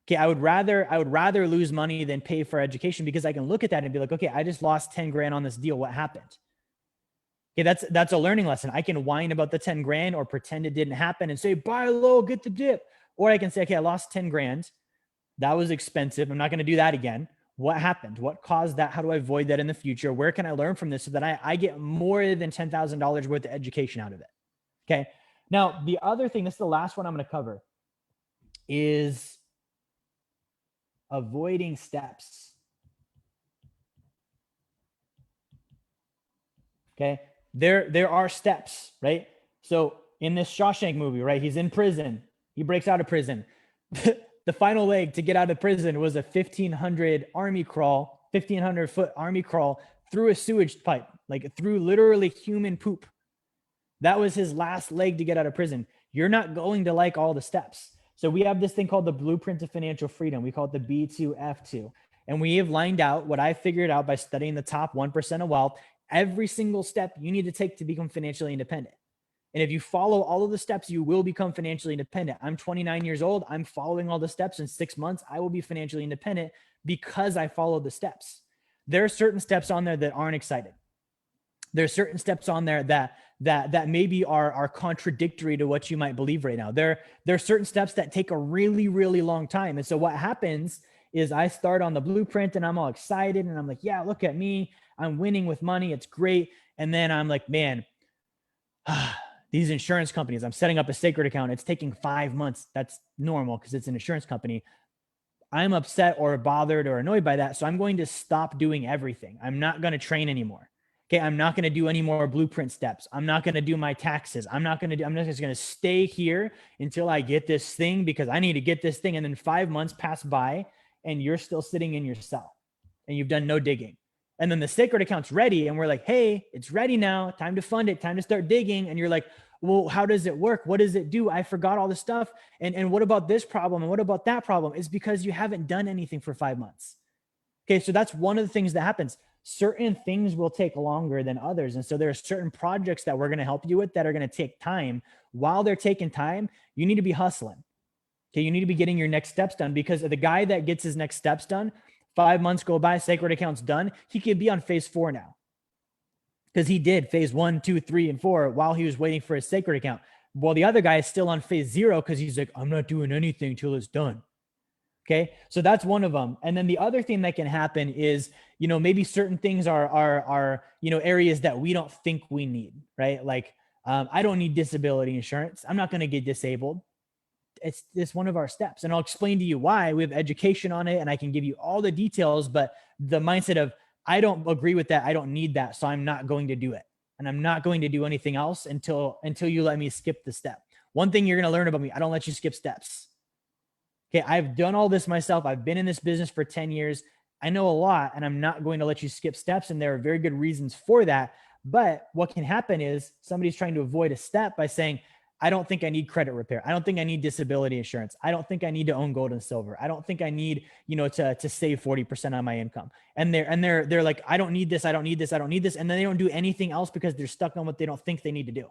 Okay. I would rather lose money than pay for education, because I can look at that and be like, okay, I just lost 10 grand on this deal. What happened? Okay. That's a learning lesson. I can whine about the 10 grand or pretend it didn't happen and say, buy low, get the dip. Or I can say, okay, I lost 10 grand. That was expensive. I'm not going to do that again. What happened? What caused that? How do I avoid that in the future? Where can I learn from this so that I get more than $10,000 worth of education out of it? Okay. Now, the other thing, this is the last one I'm going to cover, is avoiding steps. Okay. There are steps, right? So in this Shawshank movie, right, he's in prison. He breaks out of prison. The final leg to get out of prison was a 1,500 foot army crawl through a sewage pipe, like through literally human poop. That was his last leg to get out of prison. You're not going to like all the steps. So we have this thing called the Blueprint to Financial Freedom. We call it the B2F2. And we have lined out what I figured out by studying the top 1% of wealth, every single step you need to take to become financially independent. And if you follow all of the steps, you will become financially independent. I'm 29 years old. I'm following all the steps. In 6 months, I will be financially independent because I followed the steps. There are certain steps on there that aren't exciting. There's certain steps on there that maybe are contradictory to what you might believe right now. There are certain steps that take a really, really long time. And so what happens is I start on the blueprint and I'm all excited and I'm like, yeah, look at me. I'm winning with money. It's great. And then I'm like, man, these insurance companies, I'm setting up a sacred account. It's taking 5 months. That's normal because it's an insurance company. I'm upset or bothered or annoyed by that. So I'm going to stop doing everything. I'm not going to train anymore. Okay. I'm not going to do any more blueprint steps. I'm not going to do my taxes. I'm just going to stay here until I get this thing because I need to get this thing. And then 5 months pass by and you're still sitting in your cell and you've done no digging. And then the sacred account's ready. And we're like, hey, it's ready now. Time to fund it. Time to start digging. And you're like, well, how does it work? What does it do? I forgot all the stuff. And what about this problem? And what about that problem? It's because you haven't done anything for 5 months. Okay. So that's one of the things that happens. Certain things will take longer than others. And so there are certain projects that we're going to help you with that are going to take time. While they're taking time, you need to be hustling. Okay. You need to be getting your next steps done, because the guy that gets his next steps done, 5 months go by, sacred account's done. He could be on phase 4 now, because he did phase 1, 2, 3, and 4 while he was waiting for his sacred account. Well, the other guy is still on phase 0 because he's like, I'm not doing anything till it's done. Okay. So that's one of them. And then the other thing that can happen is, maybe certain things are areas that we don't think we need, right? Like, I don't need disability insurance. I'm not going to get disabled. It's one of our steps. And I'll explain to you why. We have education on it and I can give you all the details, but the mindset of, I don't agree with that. I don't need that. So I'm not going to do it. And I'm not going to do anything else until you let me skip the step. One thing you're going to learn about me, I don't let you skip steps. Okay. I've done all this myself. I've been in this business for 10 years. I know a lot, and I'm not going to let you skip steps. And there are very good reasons for that. But what can happen is somebody's trying to avoid a step by saying, I don't think I need credit repair. I don't think I need disability insurance. I don't think I need to own gold and silver. I don't think I need, to save 40% on my income. And they're like, I don't need this. I don't need this. I don't need this. And then they don't do anything else because they're stuck on what they don't think they need to do.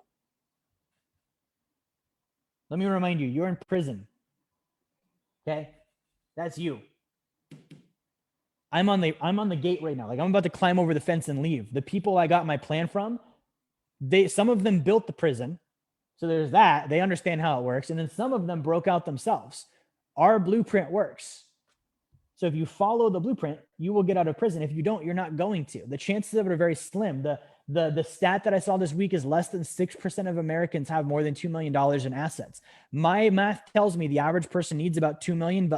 Let me remind you, you're in prison. Okay. That's you. I'm on the gate right now. Like I'm about to climb over the fence and leave. The people I got my plan from, some of them built the prison. So there's that. They understand how it works. And then some of them broke out themselves. Our blueprint works. So if you follow the blueprint, you will get out of prison. If you don't, you're not going to. The chances of it are very slim. The stat that I saw this week is less than 6% of Americans have more than $2 million in assets. My math tells me the average person needs about $2 million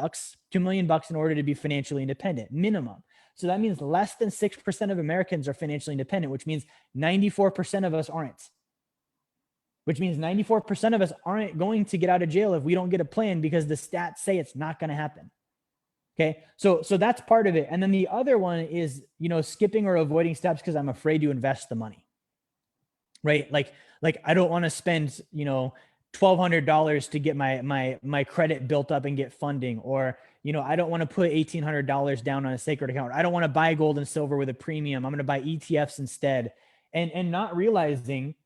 in order to be financially independent, minimum. So that means less than 6% of Americans are financially independent, which means 94% of us aren't. Which means 94% of us aren't going to get out of jail if we don't get a plan, because the stats say it's not going to happen. Okay. So that's part of it. And then the other one is, skipping or avoiding steps because I'm afraid to invest the money. Right. Like I don't want to spend, $1,200 to get my credit built up and get funding, or, I don't want to put $1,800 down on a sacred account. I don't want to buy gold and silver with a premium. I'm going to buy ETFs instead, and not realizing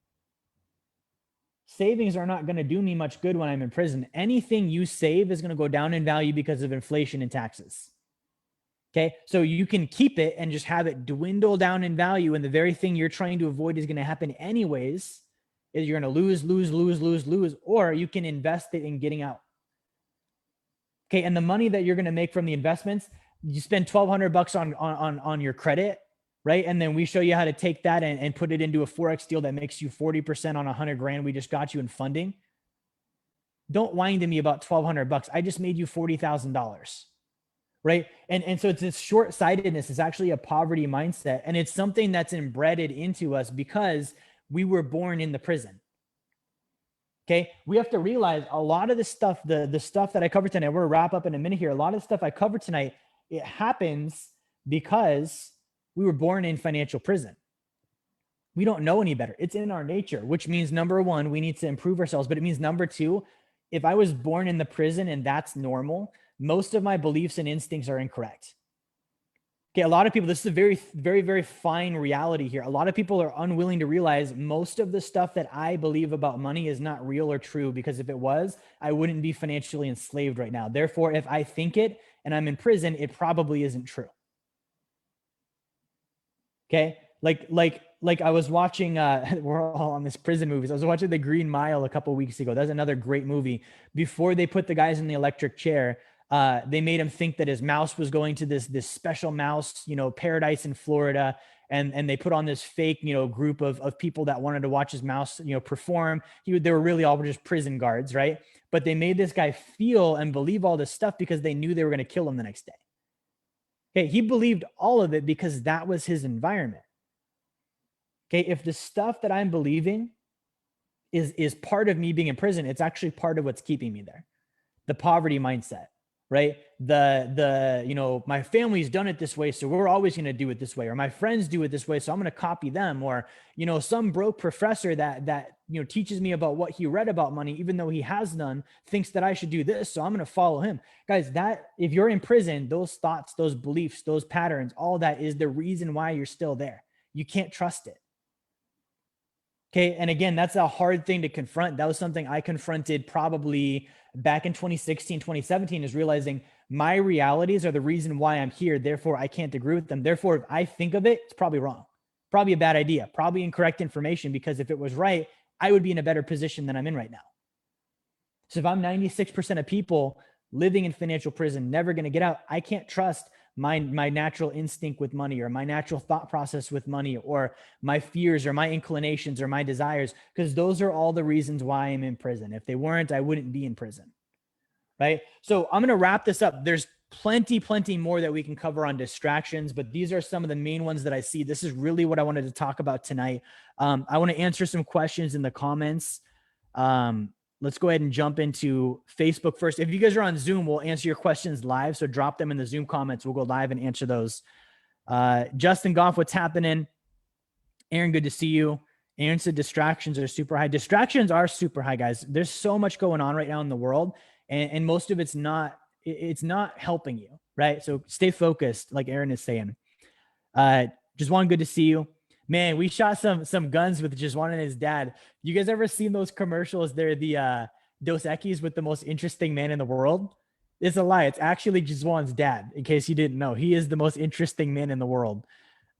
savings are not going to do me much good when I'm in prison. Anything you save is going to go down in value because of inflation and taxes. Okay. So you can keep it and just have it dwindle down in value. And the very thing you're trying to avoid is going to happen anyways, is you're going to lose, or you can invest it in getting out. Okay. And the money that you're going to make from the investments, you spend $1,200 on your credit, right? And then we show you how to take that and put it into a Forex deal that makes you 40% on 100 grand. We just got you in funding. Don't whine to me about $1,200. I just made you $40,000, right? And so it's this short-sightedness. It's actually a poverty mindset. And it's something that's embedded into us because we were born in the prison. Okay. We have to realize a lot of the stuff, the stuff that I covered tonight, we're gonna wrap up in a minute here. A lot of the stuff I covered tonight, it happens because we were born in financial prison. We don't know any better. It's in our nature, which means number one, we need to improve ourselves. But it means number two, if I was born in the prison and that's normal, most of my beliefs and instincts are incorrect. Okay, a lot of people, this is a very, very, very fine reality here. A lot of people are unwilling to realize most of the stuff that I believe about money is not real or true, because if it was, I wouldn't be financially enslaved right now. Therefore, if I think it and I'm in prison, it probably isn't true. Okay. Like I was watching, we're all on this prison movies. I was watching The Green Mile a couple of weeks ago. That's another great movie. Before they put the guys in the electric chair, they made him think that his mouse was going to this special mouse, paradise in Florida. And they put on this fake, group of people that wanted to watch his mouse, perform. They were really all just prison guards. Right. But they made this guy feel and believe all this stuff because they knew they were going to kill him the next day. Okay. He believed all of it because that was his environment. Okay. If the stuff that I'm believing is part of me being in prison, it's actually part of what's keeping me there. The poverty mindset, right? My family's done it this way, so we're always going to do it this way. Or my friends do it this way, so I'm going to copy them. Or, some broke professor that teaches me about what he read about money, even though he has none, thinks that I should do this, so I'm going to follow him. Guys, that if you're in prison, those thoughts, those beliefs, those patterns, all that is the reason why you're still there. You can't trust it. Okay. And again, that's a hard thing to confront. That was something I confronted probably back in 2016, 2017, is realizing my realities are the reason why I'm here. Therefore, I can't agree with them. Therefore, if I think of it, it's probably wrong, probably a bad idea, probably incorrect information, because if it was right, I would be in a better position than I'm in right now. So if I'm 96% of people living in financial prison, never going to get out, I can't trust my natural instinct with money, or my natural thought process with money, or my fears, or my inclinations, or my desires, because those are all the reasons why I'm in prison. If they weren't, I wouldn't be in prison. Right. So I'm going to wrap this up. There's plenty more that we can cover on distractions, but these are some of the main ones that I see. This is really what I wanted to talk about tonight. I want to answer some questions in the comments. Let's go ahead and jump into Facebook first. If you guys are on Zoom, we'll answer your questions live. So drop them in the Zoom comments. We'll go live and answer those. Justin Goff, what's happening? Aaron, good to see you. Aaron said distractions are super high. Distractions are super high, guys. There's so much going on right now in the world, and most of it's not helping you, right? So stay focused, like Aaron is saying. Just one, good to see you. Man, we shot some guns with just one and his dad. You guys ever seen those commercials? They're the Dos Equis with the most interesting man in the world. It's a lie. It's actually Jizwan's dad, in case you didn't know. He is the most interesting man in the world.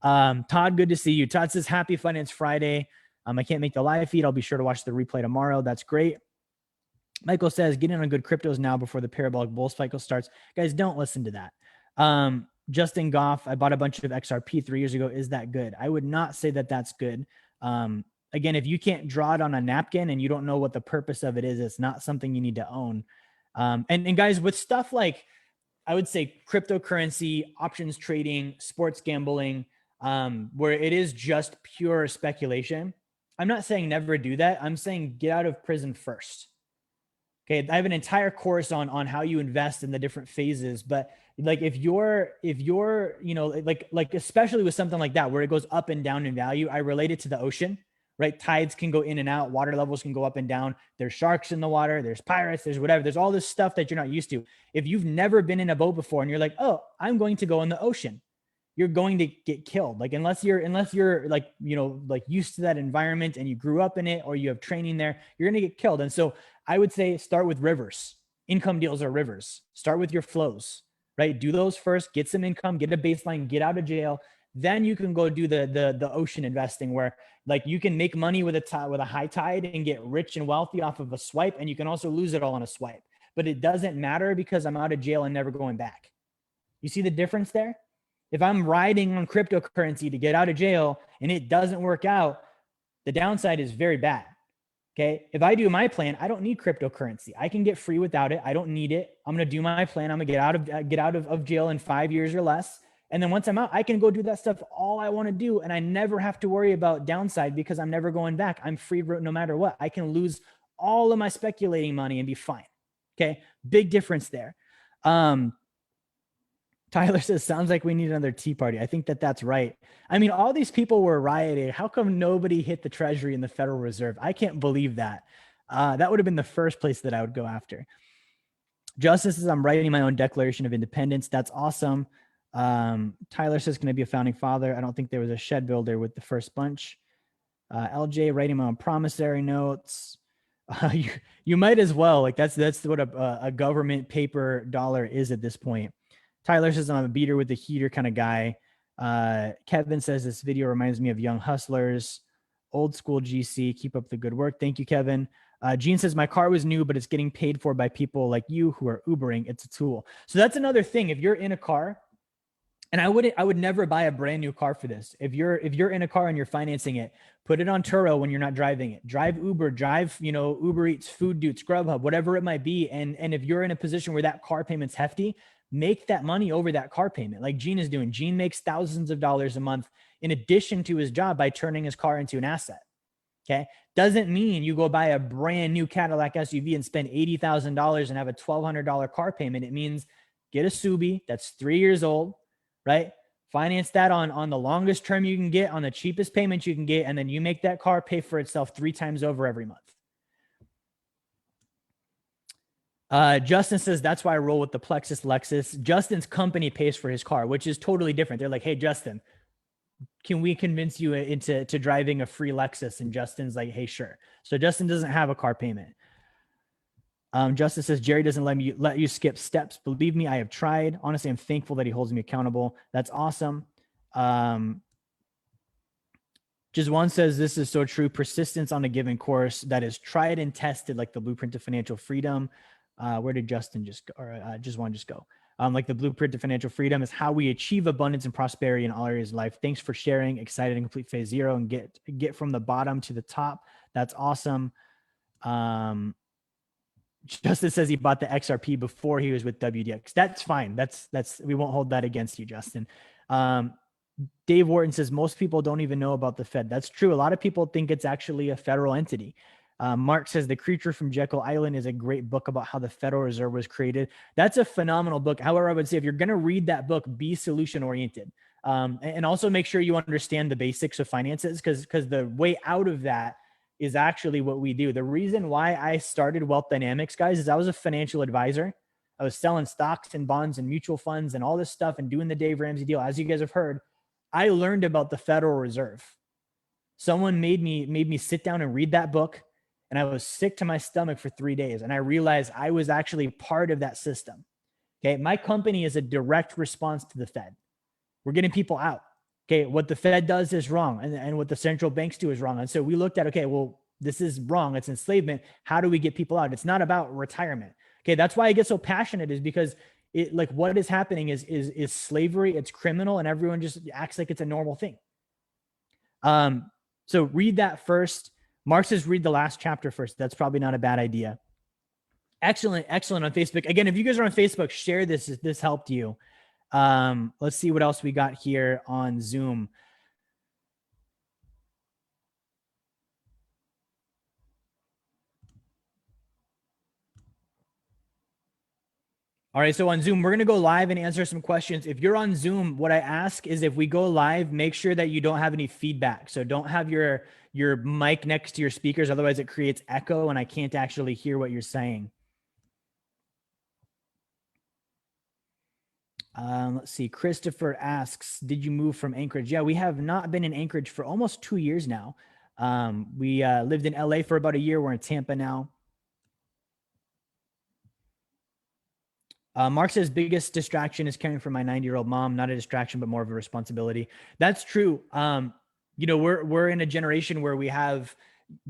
Todd, good to see you. Todd says, happy Finance Friday. I can't make the live feed. I'll be sure to watch the replay tomorrow. That's great. Michael says, get in on good cryptos now before the parabolic bull cycle starts. Guys, don't listen to that. Justin Goff, I bought a bunch of XRP 3 years ago. Is that good? I would not say that that's good. Again, if you can't draw it on a napkin and you don't know what the purpose of it is, it's not something you need to own. And guys, with stuff like, I would say cryptocurrency, options trading, sports gambling, where it is just pure speculation, I'm not saying never do that. I'm saying get out of prison first. Okay, I have an entire course on how you invest in the different phases, but like if you're you know, like especially with something like that where it goes up and down in value, I relate it to the ocean, right? Tides can go in and out, water levels can go up and down. There's sharks in the water, there's pirates, there's whatever. There's all this stuff that you're not used to. If you've never been in a boat before and you're like, "Oh, I'm going to go in the ocean." You're going to get killed. Like unless you're like, you know, like used to that environment and you grew up in it or you have training there, you're going to get killed. And so I would say start with rivers. Income deals are rivers. Start with your flows, right? Do those first, get some income, get a baseline, get out of jail. Then you can go do the ocean investing where like you can make money with a high tide and get rich and wealthy off of a swipe. And you can also lose it all on a swipe, but it doesn't matter because I'm out of jail and never going back. You see the difference there? If I'm riding on cryptocurrency to get out of jail and it doesn't work out, the downside is very bad. Okay. If I do my plan, I don't need cryptocurrency. I can get free without it. I don't need it. I'm going to do my plan. I'm going to get out of jail in 5 years or less. And then once I'm out, I can go do that stuff all I want to do. And I never have to worry about downside because I'm never going back. I'm free no matter what. I can lose all of my speculating money and be fine. Okay. Big difference there. Tyler says, sounds like we need another tea party. I think that's right. I mean, all these people were rioting. How come nobody hit the Treasury and the Federal Reserve? I can't believe that. That would have been the first place that I would go after. Justice says, I'm writing my own Declaration of Independence. That's awesome. Tyler says, can I be a founding father? I don't think there was a shed builder with the first bunch. LJ, writing my own promissory notes. You might as well. Like that's what a government paper dollar is at this point. Tyler says, I'm a beater with the heater kind of guy. Kevin says, this video reminds me of Young Hustlers. Old school GC. Keep up the good work. Thank you, Kevin. Gene says, my car was new, but it's getting paid for by people like you who are Ubering. It's a tool. So that's another thing. If you're in a car, and I would never buy a brand new car for this. If you're in a car and you're financing it, put it on Turo when you're not driving it. Drive Uber, Uber Eats, Food Dudes, Grubhub, whatever it might be. And if you're in a position where that car payment's hefty, make that money over that car payment like Gene is doing. Gene makes thousands of dollars a month in addition to his job by turning his car into an asset. Okay. Doesn't mean you go buy a brand new Cadillac SUV and spend $80,000 and have a $1,200 car payment. It means get a Subi that's 3 years old, right? Finance that on the longest term you can get, on the cheapest payment you can get. And then you make that car pay for itself 3 times over every month. Justin says, that's why I roll with the Plexus Lexus. Justin's company pays for his car, which is totally different. They're like, hey, Justin, can we convince you into driving a free Lexus? And Justin's like, hey, sure. So Justin doesn't have a car payment. Justin says, Jerry doesn't let you skip steps. Believe me, I have tried. Honestly, I'm thankful that he holds me accountable. That's awesome. Just one says, this is so true. Persistence on a given course that is tried and tested, like the blueprint to financial freedom. Where did Justin just go? Or just one just go? Like the blueprint to financial freedom is how we achieve abundance and prosperity in all areas of life. Thanks for sharing. Excited and complete phase 0 and get from the bottom to the top. That's awesome. Justin says he bought the XRP before he was with WDX. That's fine. That's we won't hold that against you, Justin. Dave Wharton says most people don't even know about the Fed. That's true. A lot of people think it's actually a federal entity. Mark says The Creature from Jekyll Island is a great book about how the Federal Reserve was created. That's a phenomenal book. However, I would say if you're going to read that book, be solution oriented, and also make sure you understand the basics of finances, because the way out of that is actually what we do. The reason why I started Wealth Dynamics, guys, is I was a financial advisor. I was selling stocks and bonds and mutual funds and all this stuff and doing the Dave Ramsey deal. As you guys have heard, I learned about the Federal Reserve. Someone made me sit down and read that book. And I was sick to my stomach for 3 days. And I realized I was actually part of that system. Okay. My company is a direct response to the Fed. We're getting people out. Okay. What the Fed does is wrong. And what the central banks do is wrong. And so we looked at, okay, well, this is wrong. It's enslavement. How do we get people out? It's not about retirement. Okay. That's why I get so passionate, is because it, like, what is happening is slavery. It's criminal, and everyone just acts like it's a normal thing. So read that first. Mark says read the last chapter first. That's probably not a bad idea. Excellent on Facebook. Again, if you guys are on Facebook, share this if this helped you. Let's see what else we got here on Zoom. All right, so on Zoom, we're going to go live and answer some questions. If you're on Zoom, what I ask is, if we go live, make sure that you don't have any feedback. So don't have your mic next to your speakers. Otherwise, it creates echo and I can't actually hear what you're saying. Let's see. Christopher asks, did you move from Anchorage? Yeah, we have not been in Anchorage for almost 2 years now. We lived in LA for about a year. We're in Tampa now. Mark says biggest distraction is caring for my 90-year-old mom. Not a distraction, but more of a responsibility. That's true. You know, we're in a generation where we have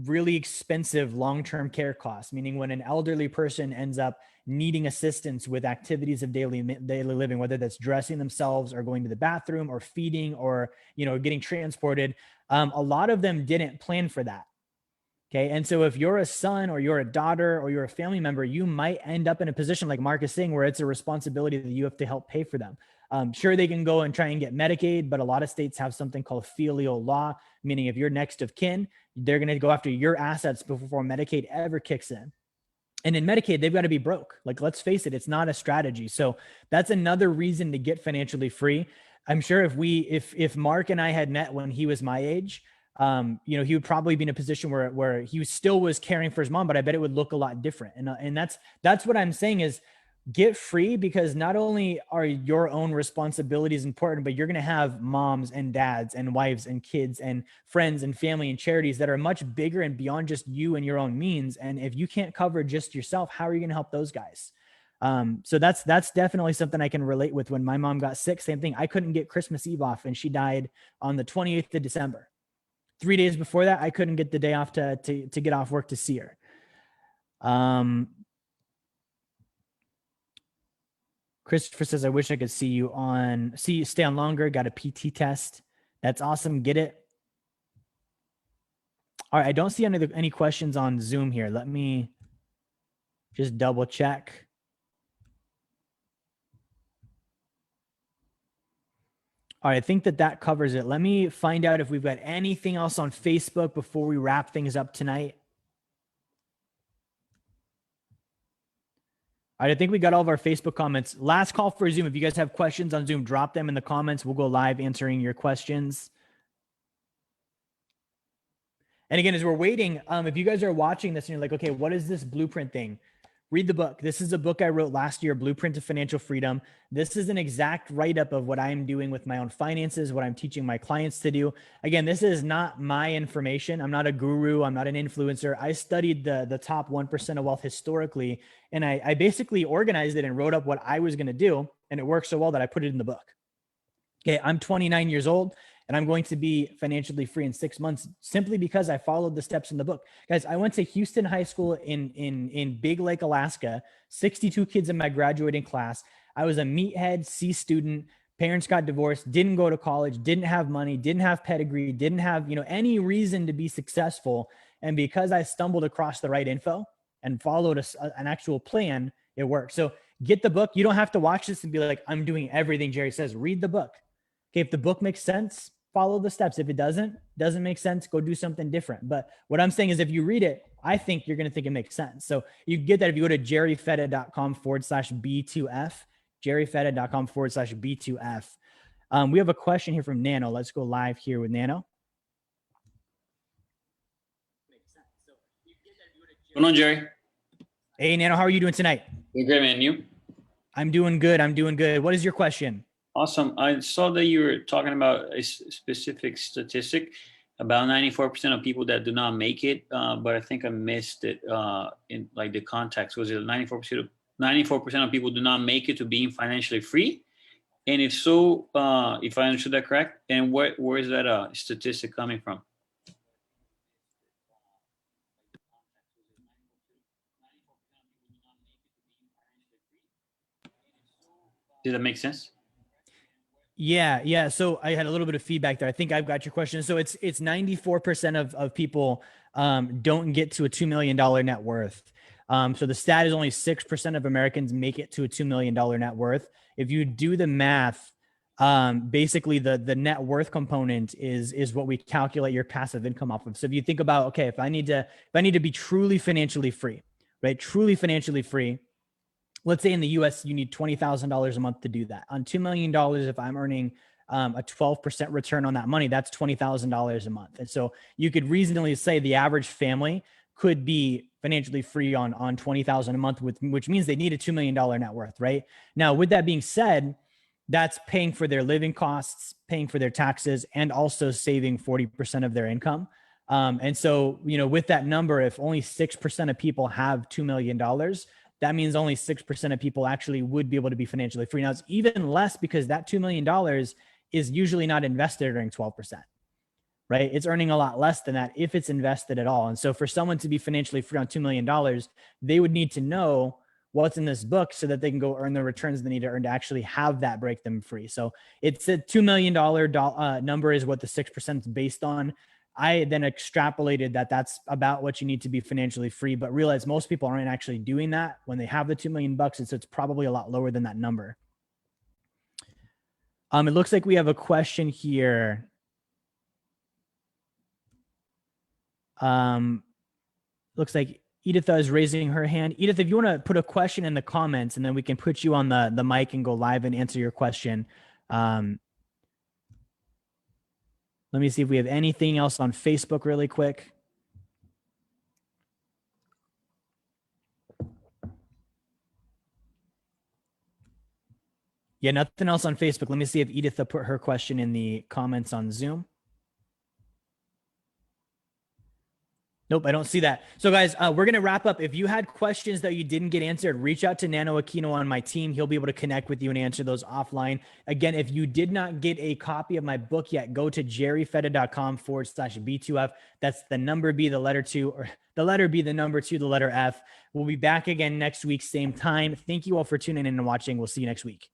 really expensive long-term care costs, meaning when an elderly person ends up needing assistance with activities of daily living, whether that's dressing themselves or going to the bathroom or feeding or, you know, getting transported, a lot of them didn't plan for that. Okay. And so if you're a son or you're a daughter or you're a family member, you might end up in a position like Mark is saying, where it's a responsibility that you have to help pay for them. Sure, they can go and try and get Medicaid, but a lot of states have something called filial law, meaning if you're next of kin, they're going to go after your assets before Medicaid ever kicks in. And in Medicaid, they've got to be broke. Like, let's face it, it's not a strategy. So that's another reason to get financially free. I'm sure if Mark and I had met when he was my age, you know, he would probably be in a position where he still was caring for his mom, but I bet it would look a lot different. And that's what I'm saying is, get free, because not only are your own responsibilities important, but you're going to have moms and dads and wives and kids and friends and family and charities that are much bigger and beyond just you and your own means. And if you can't cover just yourself, how are you going to help those guys? So that's definitely something I can relate with. When my mom got sick, same thing. I couldn't get Christmas Eve off, and she died on the 28th of December. 3 days before that, I couldn't get the day off to get off work to see her. Christopher says, I wish I could see you stay on longer. Got a PT test. That's awesome. Get it. All right. I don't see any questions on Zoom here. Let me just double check. All right. I think that covers it. Let me find out if we've got anything else on Facebook before we wrap things up tonight. All right, I think we got all of our Facebook comments. Last call for Zoom. If you guys have questions on Zoom, drop them in the comments. We'll go live answering your questions. And again, as we're waiting, if you guys are watching this and you're like, okay, what is this blueprint thing? Read the book. This is a book I wrote last year, Blueprint to Financial Freedom. This is an exact write-up of what I'm doing with my own finances, what I'm teaching my clients to do. Again, this is not my information. I'm not a guru. I'm not an influencer. I studied the top 1% of wealth historically, and I basically organized it and wrote up what I was going to do, and it worked so well that I put it in the book. Okay, I'm 29 years old, and I'm going to be financially free in 6 months simply because I followed the steps in the book. Guys, I went to Houston High School in Big Lake, Alaska, 62 kids in my graduating class. I was a meathead C student. Parents got divorced, didn't go to college, didn't have money, didn't have pedigree, didn't have, you know, any reason to be successful. And because I stumbled across the right info and followed an actual plan, it worked. So get the book. You don't have to watch this and be like, I'm doing everything Jerry says. Read the book. Okay, if the book makes sense, follow the steps. If it doesn't make sense, go do something different. But what I'm saying is, if you read it, I think you're going to think it makes sense. So you get that if you go to jerryfetta.com/B2F, jerryfetta.com/B2F. We have a question here from Nano. Let's go live here with Nano. What's going on, Jerry? Hey, Nano, how are you doing tonight? You're great, man. You? I'm doing good. What is your question? Awesome. I saw that you were talking about a specific statistic about 94% of people that do not make it, but I think I missed it in like the context. Was it 94% 94% of people do not make it to being financially free? And if so, if I understood that correct, and where is that statistic coming from? Did that make sense? Yeah. So I had a little bit of feedback there. I think I've got your question. So it's 94% of people don't get to a $2 million net worth. So the stat is only 6% of Americans make it to a $2 million net worth. If you do the math, basically the net worth component is what we calculate your passive income off of. So if you think about, okay, if I need to be truly financially free, right? Truly financially free, let's say in the US, you need $20,000 a month to do that. On $2 million, if I'm earning a 12% return on that money, that's $20,000 a month. And so you could reasonably say the average family could be financially free on $20,000 a month, which means they need a $2 million net worth, right? Now, with that being said, that's paying for their living costs, paying for their taxes, and also saving 40% of their income. And so, with that number, if only 6% of people have $2 million, that means only 6% of people actually would be able to be financially free. Now, it's even less because that $2 million is usually not invested earning 12%, right? It's earning a lot less than that if it's invested at all. And so for someone to be financially free on $2 million, they would need to know what's in this book so that they can go earn the returns they need to earn to actually have that break them free. So it's a $2 million number is what the 6% is based on. I then extrapolated that that's about what you need to be financially free, but realize most people aren't actually doing that when they have the 2 million bucks. And so it's probably a lot lower than that number. It looks like we have a question here. Looks like Editha is raising her hand. Edith, if you want to put a question in the comments and then we can put you on the mic and go live and answer your question. Let me see if we have anything else on Facebook really quick. Yeah, nothing else on Facebook. Let me see if Editha put her question in the comments on Zoom. Nope, I don't see that. So guys, we're going to wrap up. If you had questions that you didn't get answered, reach out to Nano Aquino on my team. He'll be able to connect with you and answer those offline. Again, if you did not get a copy of my book yet, go to jerryfetta.com/B2F. That's the number B, the letter 2, or the letter B, the number 2, the letter F. We'll be back again next week, same time. Thank you all for tuning in and watching. We'll see you next week.